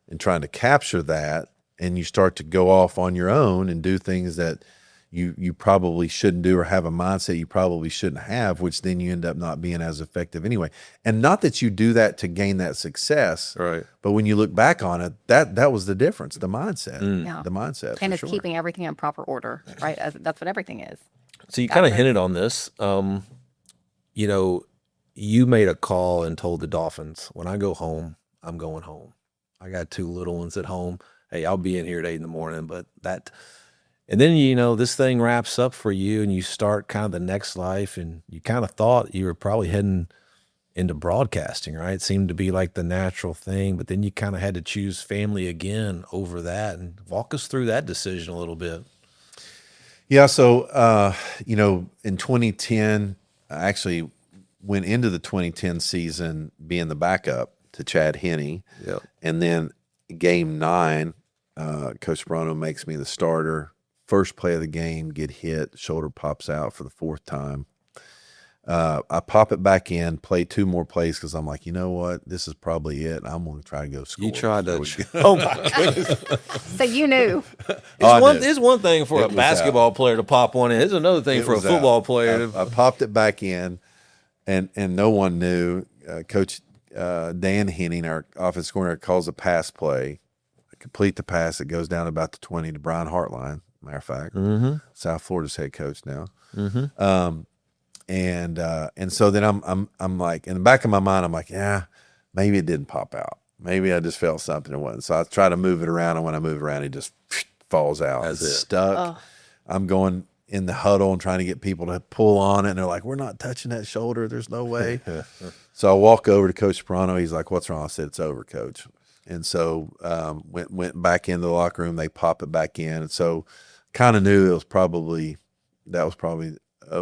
and trying to capture that. And you start to go off on your own and do things that you probably shouldn't do, or have a mindset you probably shouldn't have, which then you end up not being as effective anyway. And not that you do that to gain that success, right. but when you look back on it, that was the difference, the mindset, Yeah. the mindset. And for it's sure. keeping everything in proper order, right? That's what everything is. So you kind of hinted on this. You know, you made a call and told the Dolphins, when I go home, I'm going home. I got 2 little ones at home. Hey, I'll be in here at 8 a.m, but that, and then, you know, this thing wraps up for you and you start kind of the next life, and you kind of thought you were probably heading into broadcasting, right? It seemed to be like the natural thing, but then you kind of had to choose family again over that. And walk us through that decision a little bit. Yeah. So, you know, in 2010, I actually went into the 2010 season being the backup to Chad Henne. Yep. And then game 9, Coach Sperano makes me the starter. First play of the game, get hit, shoulder pops out for the 4th time. I pop it back in, play 2 more plays because I'm like, you know what? This is probably it. I'm going to try to go score. You tried to. So Oh my goodness! So you knew. It's one thing for It a was basketball player to pop one in. It's another thing It for a was football out. player. I popped it back in, and no one knew. Coach Dan Henning, our offensive coordinator, calls a pass play. I complete the pass. It goes down about the 20 to Brian Hartline. Matter of fact, South Florida's head coach now. And so then I'm like, in the back of my mind, I'm like, yeah, maybe it didn't pop out. Maybe I just felt something it wasn't. So I try to move it around, and when I move it around, it just falls out. That's It's it. stuck. I'm going in the huddle and trying to get people to pull on it, and they're like, we're not touching that shoulder. There's no way. So I walk over to Coach Sperano. He's like, what's wrong? I said, it's over, Coach. And so went back into the locker room. They pop it back in. And so kind of knew that was probably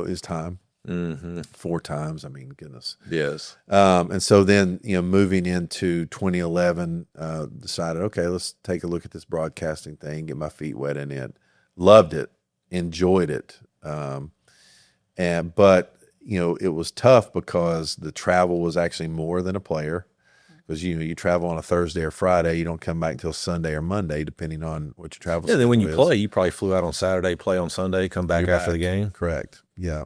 his time. 4 times. I mean, goodness. Yes. And so then, you know, moving into 2011, decided, okay, let's take a look at this broadcasting thing, get my feet wet in it. Loved it, enjoyed it. But, you know, it was tough because the travel was actually more than a player. Because, you know, you travel on a Thursday or Friday, you don't come back until Sunday or Monday, depending on what your travel Yeah. Then when you schedule is. play, you probably flew out on Saturday, play on Sunday, come back You're after the back. game. Correct. Yeah.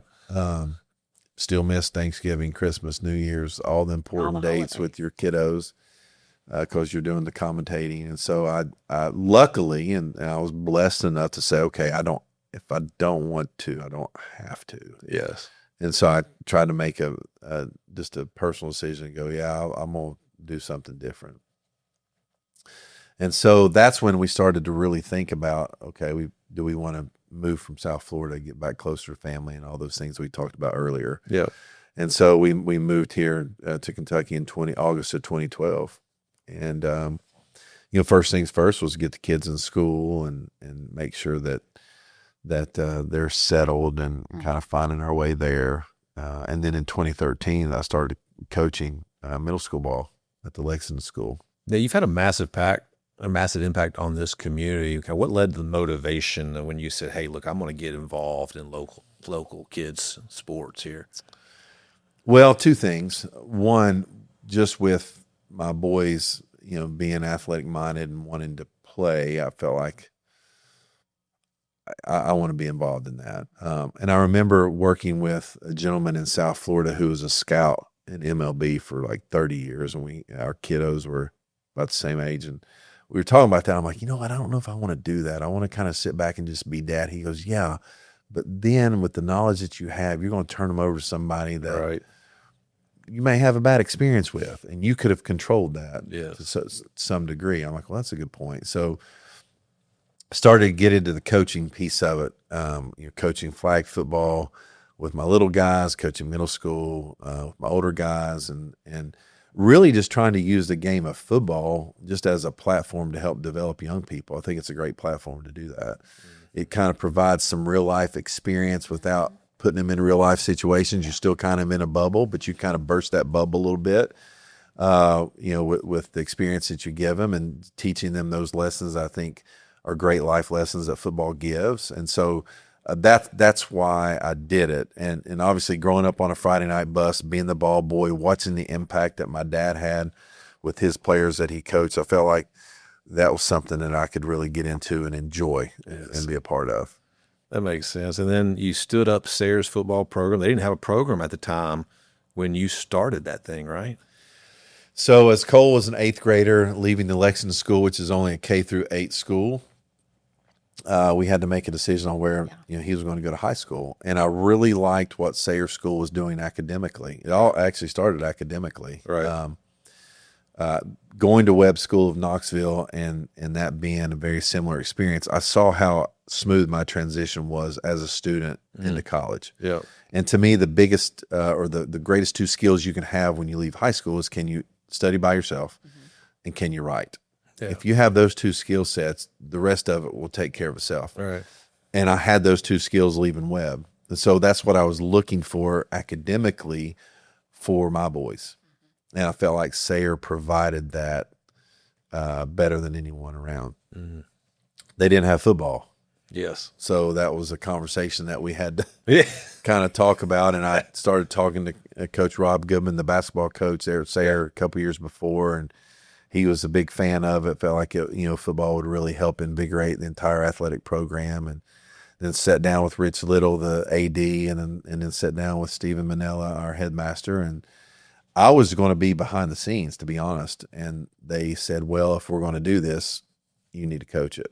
Still miss Thanksgiving, Christmas, New Year's, all the important All the dates holidays. with your kiddos because you're doing the commentating. And so I luckily, and I was blessed enough to say, okay, if I don't want to, I don't have to. Yes. And so I tried to make just a personal decision and go, yeah, I'm going to do something different. And so that's when we started to really think about, okay, do we want to move from South Florida, get back closer to family and all those things we talked about earlier. Yeah. And so we moved here to Kentucky in August of 2012. And, you know, first things first was get the kids in school and make sure that they're settled and kind of finding our way there. And then in 2013, I started coaching middle school ball at the Lexington School. Now you've had a massive impact on this community. Okay, what led to the motivation when you said, "Hey, look, I'm going to get involved in local kids sports here"? Well, 2 things. One, just with my boys, you know, being athletic minded and wanting to play, I felt like I want to be involved in that. And I remember working with a gentleman in South Florida who was a scout in MLB for like 30 years, and our kiddos were about the same age, and we were talking about that. I'm like, you know what? I don't know if I want to do that. I want to kind of sit back and just be dad. He goes, yeah, But then with the knowledge that you have, you're going to turn them over to somebody that Right. you may have a bad experience with, and you could have controlled that Yes. to some degree. I'm like, well, that's a good point. So started to get into the coaching piece of it, coaching flag football with my little guys, coaching middle school, with my older guys, and really just trying to use the game of football just as a platform to help develop young people. I think it's a great platform to do that. It kind of provides some real life experience without putting them in real life situations. You're still kind of in a bubble, but you kind of burst that bubble a little bit, with the experience that you give them and teaching them those lessons. I think are great life lessons that football gives. And so that's why I did it. And obviously growing up on a Friday night bus, being the ball boy, watching the impact that my dad had with his players that he coached, I felt like that was something that I could really get into and enjoy and be a part of. That makes sense. And then you stood up Sayre's football program. They didn't have a program at the time when you started that thing, right? So as Cole was an 8th grader leaving the Lexington school, which is only a K through 8 school, we had to make a decision on where he was going to go to high school. And I really liked what Sayre School was doing academically. It all actually started academically. Right. Going to Webb School of Knoxville and that being a very similar experience, I saw how smooth my transition was as a student into college. Yeah. And to me, the biggest or the greatest 2 skills you can have when you leave high school is, can you study by yourself and can you write? Yeah. If you have those 2 skill sets, the rest of it will take care of itself. All right. And I had those 2 skills leaving Webb. And so that's what I was looking for academically for my boys. And I felt like Sayre provided that better than anyone around. Mm-hmm. They didn't have football. Yes. So that was a conversation that we had to Yeah. kind of talk about. And I started talking to Coach Rob Goodman, the basketball coach there at Sayre a couple years before. And he was a big fan of it, felt like football would really help invigorate the entire athletic program. And then sat down with Rich Little, the AD, and then sat down with Stephen Manella, our headmaster. And I was going to be behind the scenes, to be honest. And they said, well, if we're going to do this, you need to coach it.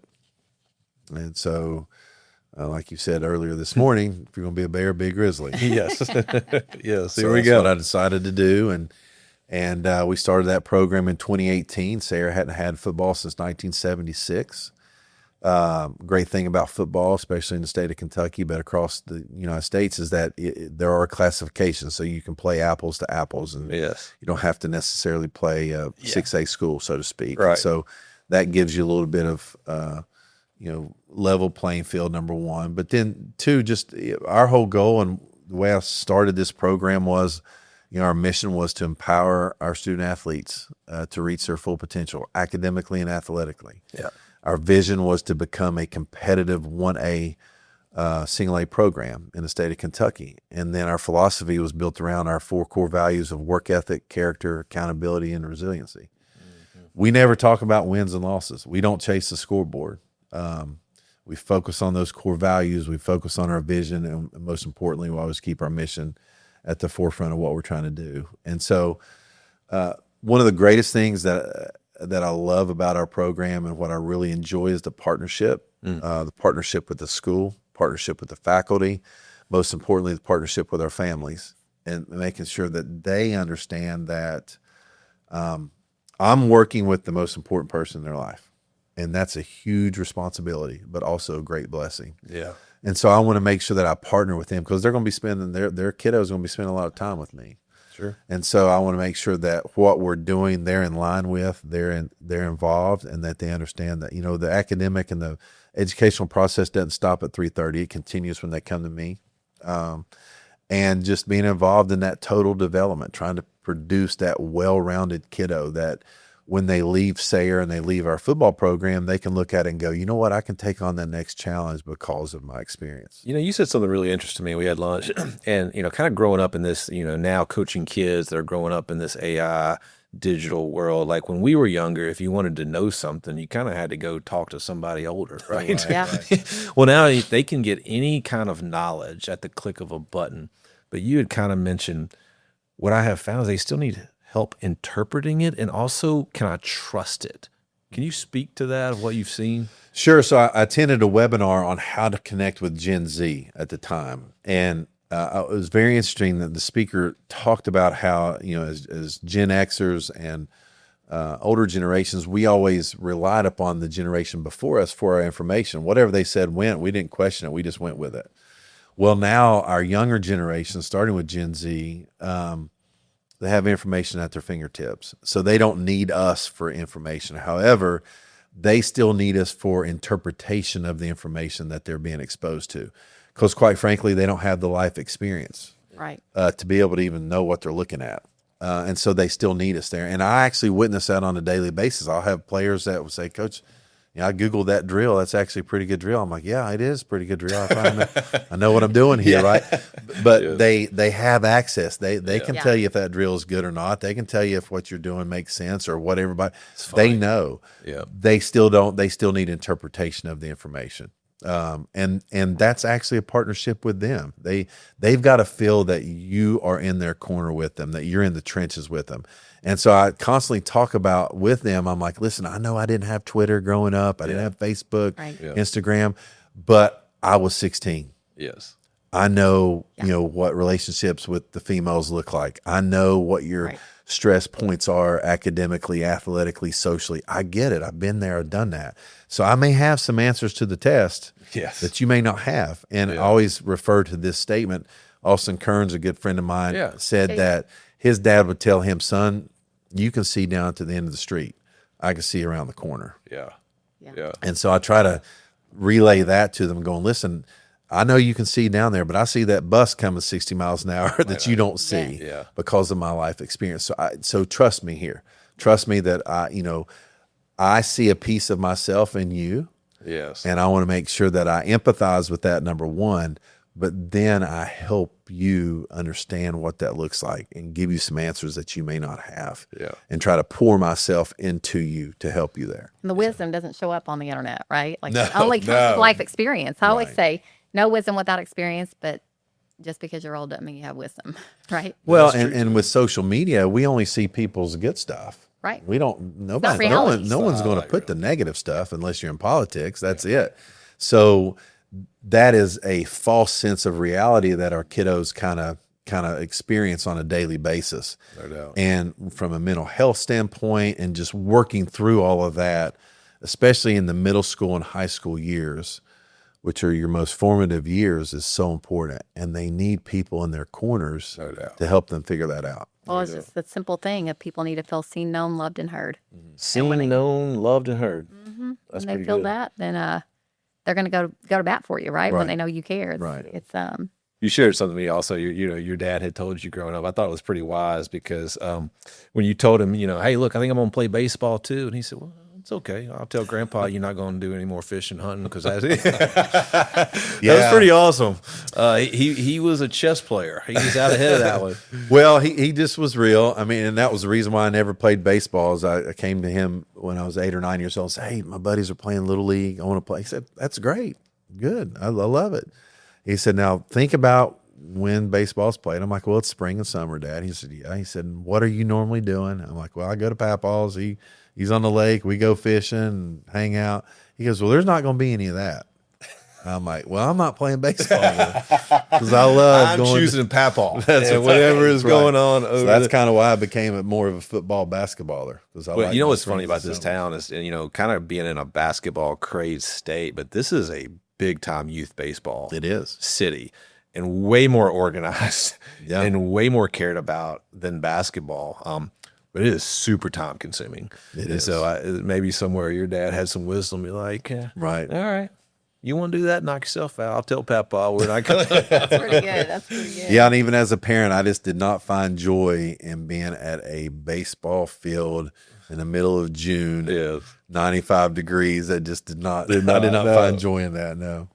And so, like you said earlier this morning, if you're going to be a Bear, be a Grizzly. Yes. Yes. So Here we that's go. what I decided to do. And we started that program in 2018. Sayre hadn't had football since 1976. Great thing about football, especially in the state of Kentucky, but across the United States, is that there are classifications, so you can play apples to apples, and Yes. you don't have to necessarily play a 6A school, so to speak. Right. And so that gives you a little bit of level playing field, number one. But then two, just our whole goal and the way I started this program was, our mission was to empower our student athletes to reach their full potential academically and athletically. Yeah. Our vision was to become a competitive 1A single A program in the state of Kentucky. And then our philosophy was built around our 4 core values of work ethic, character, accountability, and resiliency. Mm-hmm. We never talk about wins and losses. We don't chase the scoreboard. We focus on those core values. We focus on our vision. And most importantly, we always keep our mission at the forefront of what we're trying to do. And so one of the greatest things that I love about our program and what I really enjoy is the partnership, the partnership with the school, partnership with the faculty, most importantly, the partnership with our families, and making sure that they understand that I'm working with the most important person in their life. And that's a huge responsibility, but also a great blessing. Yeah. And so I want to make sure that I partner with them because they're going to be spending their kiddos going to be spending a lot of time with me. Sure. And so I want to make sure that what we're doing, they're in line with, they're involved, and that they understand that, the academic and the educational process doesn't stop at 3:30. It continues when they come to me. And just being involved in that total development, trying to produce that well-rounded kiddo that when they leave Sayre and they leave our football program, they can look at it and go, you know what, I can take on that next challenge because of my experience. You said something really interesting to me. We had lunch and, kind of growing up in this, now coaching kids that are growing up in this AI digital world. Like when we were younger, if you wanted to know something, you kind of had to go talk to somebody older, right? Yeah. Well, now they can get any kind of knowledge at the click of a button. But you had kind of mentioned what I have found is they still need help interpreting it, and also, can I trust it? Can you speak to that, of what you've seen? Sure. So I attended a webinar on how to connect with Gen Z at the time, and it was very interesting that the speaker talked about how, as Gen Xers and older generations, we always relied upon the generation before us for our information. Whatever they said went. We didn't question it. We just went with it. Well, now our younger generation, starting with Gen Z, they have information at their fingertips, so they don't need us for information. However, they still need us for interpretation of the information that they're being exposed to, because quite frankly, they don't have the life experience Right. to be able to even know what they're looking at. And so they still need us there. And I actually witness that on a daily basis. I'll have players that will say, Coach, I Googled that drill. That's actually a pretty good drill. I'm like, yeah, it is a pretty good drill. I know what I'm doing here, right? But they have access. They can tell you if that drill is good or not. They can tell you if what you're doing makes sense or what everybody, they know. Yeah. They still don't. They still need interpretation of the information. And that's actually a partnership with them. They've got to feel that you are in their corner with them, that you're in the trenches with them. And so I constantly talk about with them. I'm like, listen, I know I didn't have Twitter growing up. I didn't have Facebook, Right. Instagram, but I was 16. Yes. I know, what relationships with the females look like. I know what your Right. stress points are academically, athletically, socially. I get it. I've been there. I've done that. So I may have some answers to the test that you may not have. And I always refer to this statement. Austin Kearns, a good friend of mine, said that his dad would tell him, son, you can see down to the end of the street. I can see around the corner. Yeah. Yeah. Yeah. And so I try to relay that to them going, listen, I know you can see down there, but I see that bus coming 60 miles an hour that you don't see because of my life experience. So trust me here. Trust me that I see a piece of myself in you. Yes. And I want to make sure that I empathize with that, number one, but then I help you understand what that looks like and give you some answers that you may not have. Yeah. And try to pour myself into you to help you there. And the wisdom doesn't show up on the internet, right? Like No, it only comes no. with life experience. I always Right. say no wisdom without experience, but just because you're old doesn't mean you have wisdom, right? Well, and with social media, we only see people's good stuff. Right. We don't, no reality. one's going to put the negative stuff unless you're in politics. That's it. So that is a false sense of reality that our kiddos kind of experience on a daily basis. No doubt. And from a mental health standpoint and just working through all of that, especially in the middle school and high school years, which are your most formative years, is so important. And they need people in their corners No doubt. to help them figure that out. Well, it's just the simple thing of people need to feel seen, known, loved, and heard. Seen, known, loved, and heard. That's When they pretty feel good. that, then they're going to go to bat for you, right? When Right. they know you care. Right. It's You shared something with me also. Your dad had told you growing up. I thought it was pretty wise because when you told him, hey, look, I think I'm going to play baseball too, and he said, well, it's okay. I'll tell Grandpa you're not going to do any more fishing, hunting because that's that was pretty awesome. He was a chess player. He was out ahead of that one. Well, he just was real. I mean, and that was the reason why I never played baseball. Is I came to him when I was 8 or 9 years old and said, hey, my buddies are playing Little League. I want to play. He said, that's great. Good. I love it. He said, now think about when baseball's played. I'm like, well, it's spring and summer, Dad. He said, yeah. He said, what are you normally doing? I'm like, well, I go to Papaw's. He's on the lake. We go fishing and hang out. He goes, well, there's not going to be any of that. I'm like, well, I'm not playing baseball because I love I'm going. choosing Papaw. That's and whatever is right. going on. So Over that's kind of why I became more of a football basketballer. Well, you know what's funny about this town is, kind of being in a basketball crazed state, but this is a big time youth baseball It is. city and way more organized Yeah. and way more cared about than basketball. But it is super time consuming. It And is. So maybe somewhere your dad had some wisdom. You're like, Right. all right, you want to do that? Knock yourself out. I'll tell Papa we're not going to. that's pretty good. That's pretty good. Yeah, and even as a parent, I just did not find joy in being at a baseball field in the middle of June, Yeah. 95 degrees. I just did not. I did not No. find joy in that. No.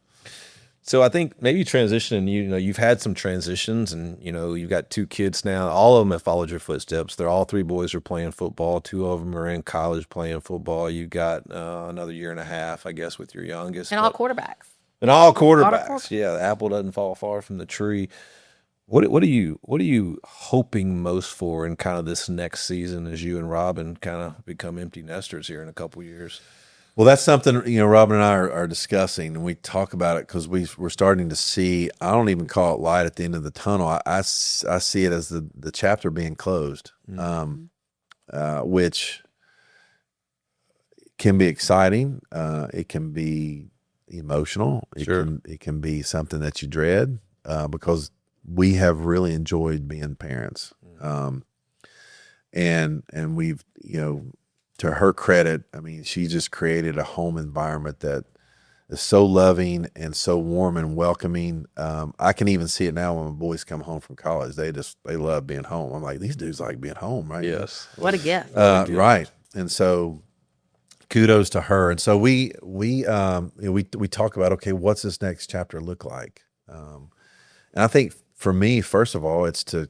So I think maybe transitioning, you've had some transitions and, you've got 2 kids now. All of them have followed your footsteps. They're all 3 boys are playing football. 2 of them are in college playing football. You've got another year and a half, I guess, with your youngest. And all quarterbacks. And all quarterbacks. quarterbacks. Yeah, the apple doesn't fall far from the tree. What are you hoping most for in kind of this next season as you and Robin kind of become empty nesters here in a couple years? Well, that's something, Robin and I are discussing, and we talk about it because we're starting to see, I don't even call it light at the end of the tunnel. I see it as the chapter being closed, which can be exciting. It can be emotional. It can be something that you dread, because we have really enjoyed being parents. And we've, to her credit, I mean, she just created a home environment that is so loving and so warm and welcoming. I can even see it now when my boys come home from college. They love being home. I'm like, these dudes like being home, right? Yes. What a gift. Right. And so kudos to her. And so we talk about, okay, what's this next chapter look like? And I think for me, first of all, it's to,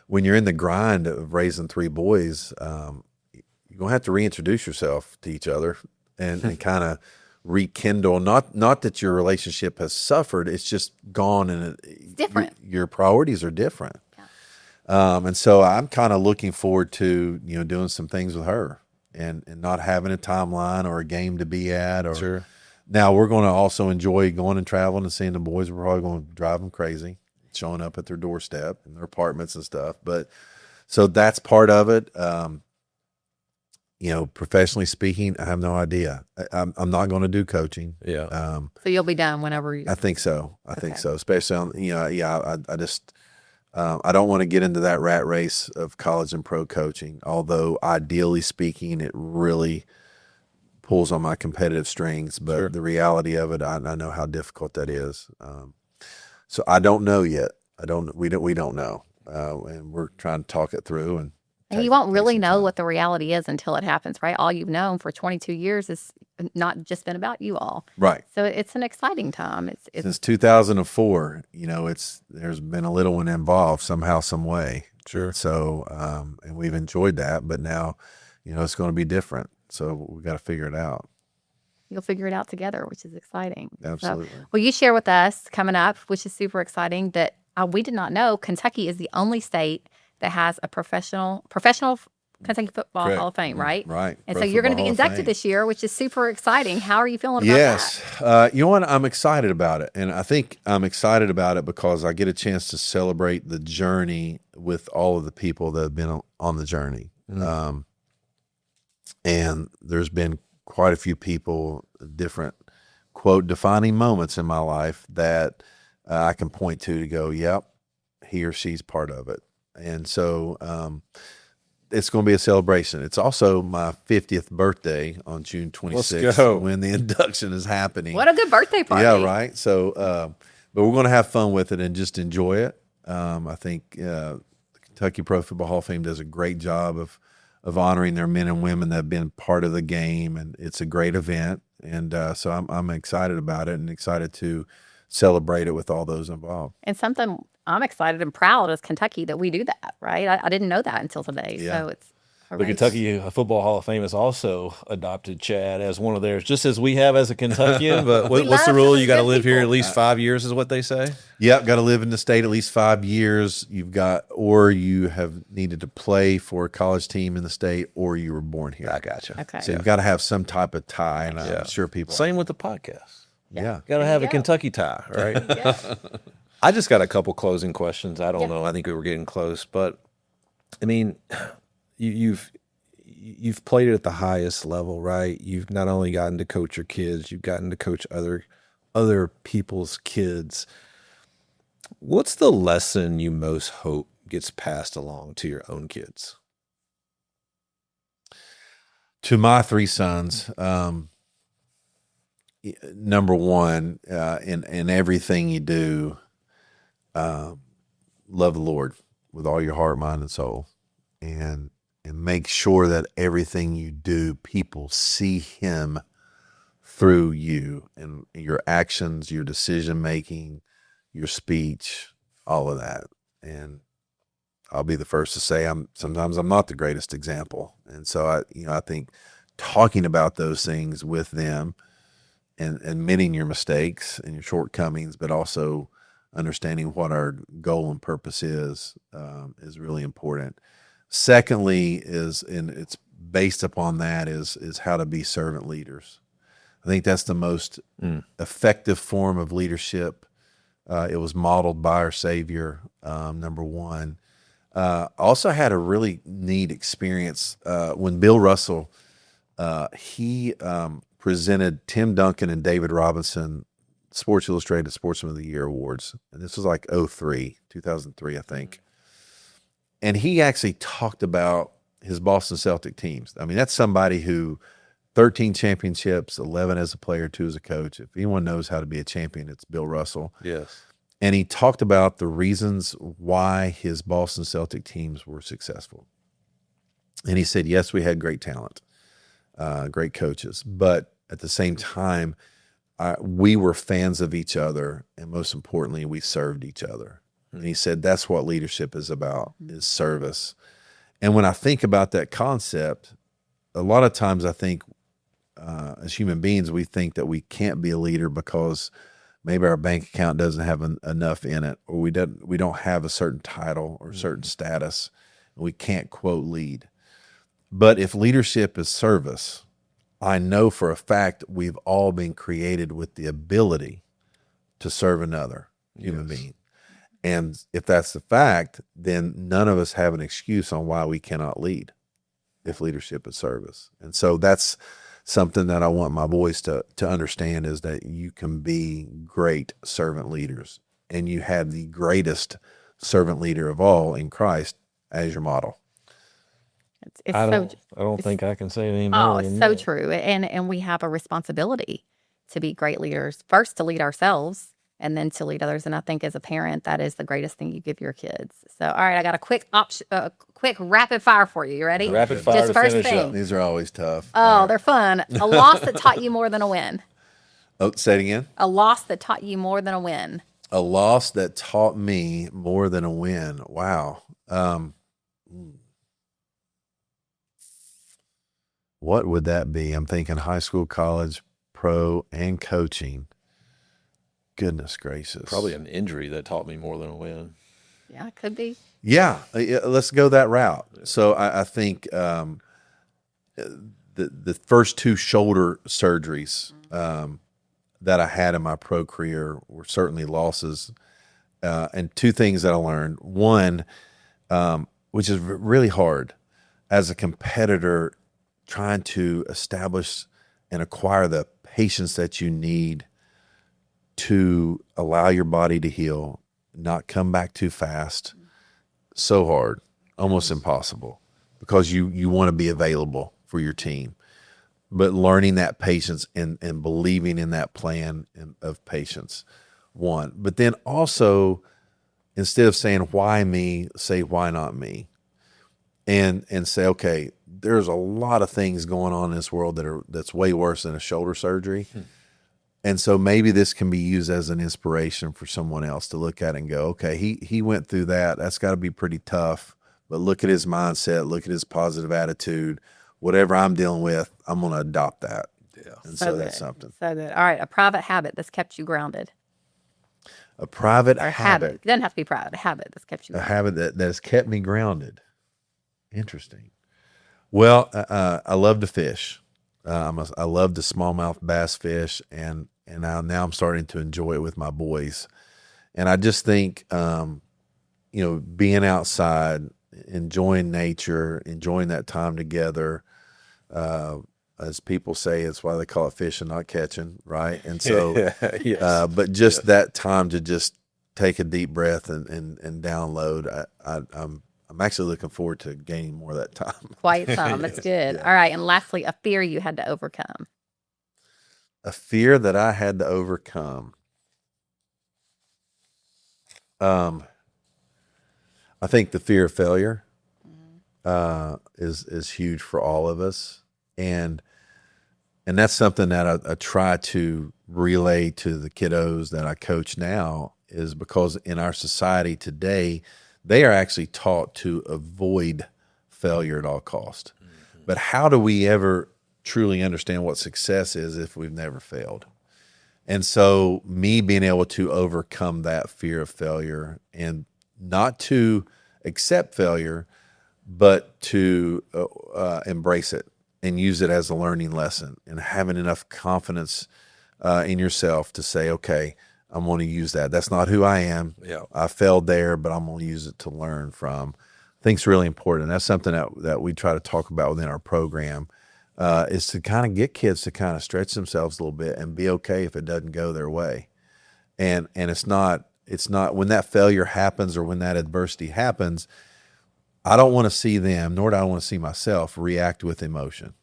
when you're in the grind of raising 3 boys, you're going to have to reintroduce yourself to each other and kind of rekindle, not that your relationship has suffered, it's just gone, and it's different. Your priorities are different. Yeah. And so I'm kind of looking forward to, doing some things with her and not having a timeline or a game to be at. Or Sure. Now we're going to also enjoy going and traveling and seeing the boys. We're probably going to drive them crazy, showing up at their doorstep and their apartments and stuff. But so that's part of it. Professionally speaking, I have no idea. I'm not going to do coaching. Yeah. So you'll be done whenever you. I think so. I think so. Especially on, I just, I don't want to get into that rat race of college and pro coaching. Although ideally speaking, it really pulls on my competitive strings. But the reality of it, I know how difficult that is. So I don't know yet. We don't know. And we're trying to talk it through, and you won't really know what the reality is until it happens, right? All you've known for 22 years is not just been about you all. Right. So it's an exciting time. It's Since 2004, there's been a little one involved somehow, some way. Sure. So, and we've enjoyed that, but now, it's going to be different. So we got to figure it out. You'll figure it out together, which is exciting. Absolutely. So, well, you share with us coming up, which is super exciting, that we did not know Kentucky is the only state that has a professional Kentucky Football Hall of Fame, right? Right. And Pro so you're going to Football be Hall of inducted Fame. this year, which is super exciting. How are you feeling about Yes. that? You know what? I'm excited about it. And I think I'm excited about it because I get a chance to celebrate the journey with all of the people that have been on the journey. And there's been quite a few people, different, quote, defining moments in my life that I can point to go, yep, he or she's part of it. And so it's going to be a celebration. It's also my 50th birthday on June 26th when the induction is happening. What a good birthday party. Yeah, right. So, but we're going to have fun with it and just enjoy it. I think the Kentucky Pro Football Hall of Fame does a great job of honoring their men and women that have been part of the game, and it's a great event. And so I'm excited about it and excited to celebrate it with all those involved. And something I'm excited and proud as Kentucky that we do that, right? I didn't know that until today. Yeah. So it's The Kentucky Football Hall of Fame has also adopted Chad as one of theirs, just as we have as a Kentuckian. But what's the rule? You got to live here at least 5 years, is what they say. Yep, got to live in the state at least 5 years. Or you have needed to play for a college team in the state, or you were born here. I gotcha. Okay. So you've got to have some type of tie, and I'm sure people. Same with the podcast. Yeah. Got to have a Kentucky tie, right? Yeah. I just got a couple closing questions. I don't know. I think we were getting close, but I mean, you've played it at the highest level, right? You've not only gotten to coach your kids, you've gotten to coach other people's kids. What's the lesson you most hope gets passed along to your own kids? To my 3 sons, number one, in everything you do, love the Lord with all your heart, mind, and soul, and make sure that everything you do, people see Him through you and your actions, your decision making, your speech, all of that. And I'll be the first to say sometimes I'm not the greatest example, and so I think talking about those things with them and admitting your mistakes and your shortcomings, but also understanding what our goal and purpose is really important. Secondly, and it's based upon that is how to be servant leaders. I think that's the most effective form of leadership. It was modeled by our Savior, number one. Also had a really neat experience when Bill Russell, he presented Tim Duncan and David Robinson Sports Illustrated Sportsman of the Year awards. And this was like 2003, I think. And he actually talked about his Boston Celtic teams. I mean, that's somebody who 13 championships, 11 as a player, 2 as a coach. If anyone knows how to be a champion, it's Bill Russell. Yes. And he talked about the reasons why his Boston Celtic teams were successful. And he said, yes, we had great talent, great coaches, but at the same time, we were fans of each other, and most importantly, we served each other. And he said that's what leadership is about, is service. And when I think about that concept, a lot of times I think as human beings, we think that we can't be a leader because maybe our bank account doesn't have enough in it, or we don't have a certain title or certain status, and we can't, quote, lead. But if leadership is service, I know for a fact we've all been created with the ability to serve another human being. And if that's the fact, then none of us have an excuse on why we cannot lead if leadership is service. And so that's something that I want my boys to understand, is that you can be great servant leaders, and you have the greatest servant leader of all in Christ as your model. I don't think I can say it anymore. Oh, it's so true. And we have a responsibility to be great leaders, first to lead ourselves and then to lead others. And I think as a parent, that is the greatest thing you give your kids. So, all right, I got a quick rapid fire for you. You ready? Rapid fire Just to first finish thing. up. These are always tough. Oh, they're fun. A loss that taught you more than a win. Oh, say it again. A loss that taught you more than a win. A loss that taught me more than a win. Wow. What would that be? I'm thinking high school, college, pro, and coaching. Goodness gracious. Probably an injury that taught me more than a win. Yeah, it could be. Yeah, let's go that route. So I think the first 2 shoulder surgeries that I had in my pro career were certainly losses. And 2 things that I learned. One, which is really hard as a competitor, trying to establish and acquire the patience that you need to allow your body to heal, not come back too fast. So hard, almost impossible, because you want to be available for your team. But learning that patience and believing in that plan of patience, one. But then also, instead of saying, why me, say, why not me? And say, okay, there's a lot of things going on in this world that's way worse than a shoulder surgery. And so maybe this can be used as an inspiration for someone else to look at and go, okay, he went through that. That's got to be pretty tough. But look at his mindset. Look at his positive attitude. Whatever I'm dealing with, I'm going to adopt that. Yeah. And so that's something. So good. All right, a private habit that's kept you grounded. A private Or habit. It doesn't have to be private. A habit that's kept you A grounded. habit that has kept me grounded. Interesting. Well, I love to fish. I love the smallmouth bass fish, and now I'm starting to enjoy it with my boys. And I just think, being outside, enjoying nature, enjoying that time together, as people say, it's why they call it fishing, not catching, right? And so, Yes. but just that time to just take a deep breath and download. I'm actually looking forward to gaining more of that time. Quite some. That's good. Yeah. All right, and lastly, a fear you had to overcome. A fear that I had to overcome. I think the fear of failure is huge for all of us, and that's something that I try to relay to the kiddos that I coach now, is because in our society today, they are actually taught to avoid failure at all cost. Mm-hmm. But how do we ever truly understand what success is if we've never failed? And so me being able to overcome that fear of failure and not to accept failure, but to embrace it and use it as a learning lesson, and having enough confidence in yourself to say, okay, I'm going to use that. That's not who I am. Yeah. I failed there, but I'm going to use it to learn from. I think it's really important. That's something that we try to talk about within our program, is to kind of get kids to kind of stretch themselves a little bit and be okay if it doesn't go their way. And it's not when that failure happens or when that adversity happens, I don't want to see them, nor do I want to see myself, react with emotion.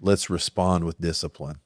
Let's respond with discipline.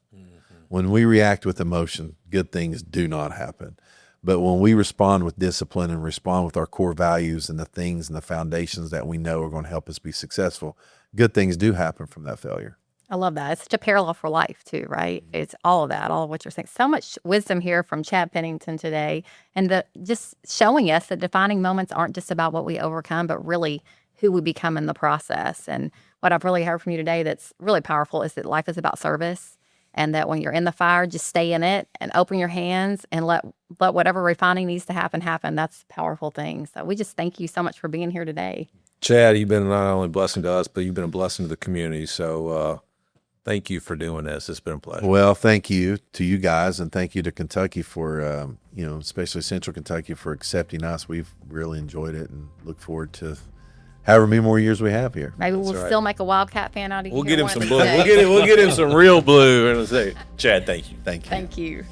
When we react with emotion, good things do not happen. But when we respond with discipline and respond with our core values and the things and the foundations that we know are going to help us be successful, good things do happen from that failure. I love that. It's such a parallel for life too, right? It's all of that, all of what you're saying. So much wisdom here from Chad Pennington today, and just showing us that defining moments aren't just about what we overcome, but really who we become in the process. And what I've really heard from you today that's really powerful is that life is about service, and that when you're in the fire, just stay in it and open your hands and let whatever refining needs to happen. That's a powerful thing. So we just thank you so much for being here today. Chad, you've been not only a blessing to us, but you've been a blessing to the community. So thank you for doing this. It's been a pleasure. Well, thank you to you guys, and thank you to Kentucky for, especially Central Kentucky, for accepting us. We've really enjoyed it and look forward to however many more years we have here. Maybe we'll still make a Wildcat fan out of you. We'll get him some blue. We'll get him some real blue. And say, Chad, thank you. Thank you. Thank you.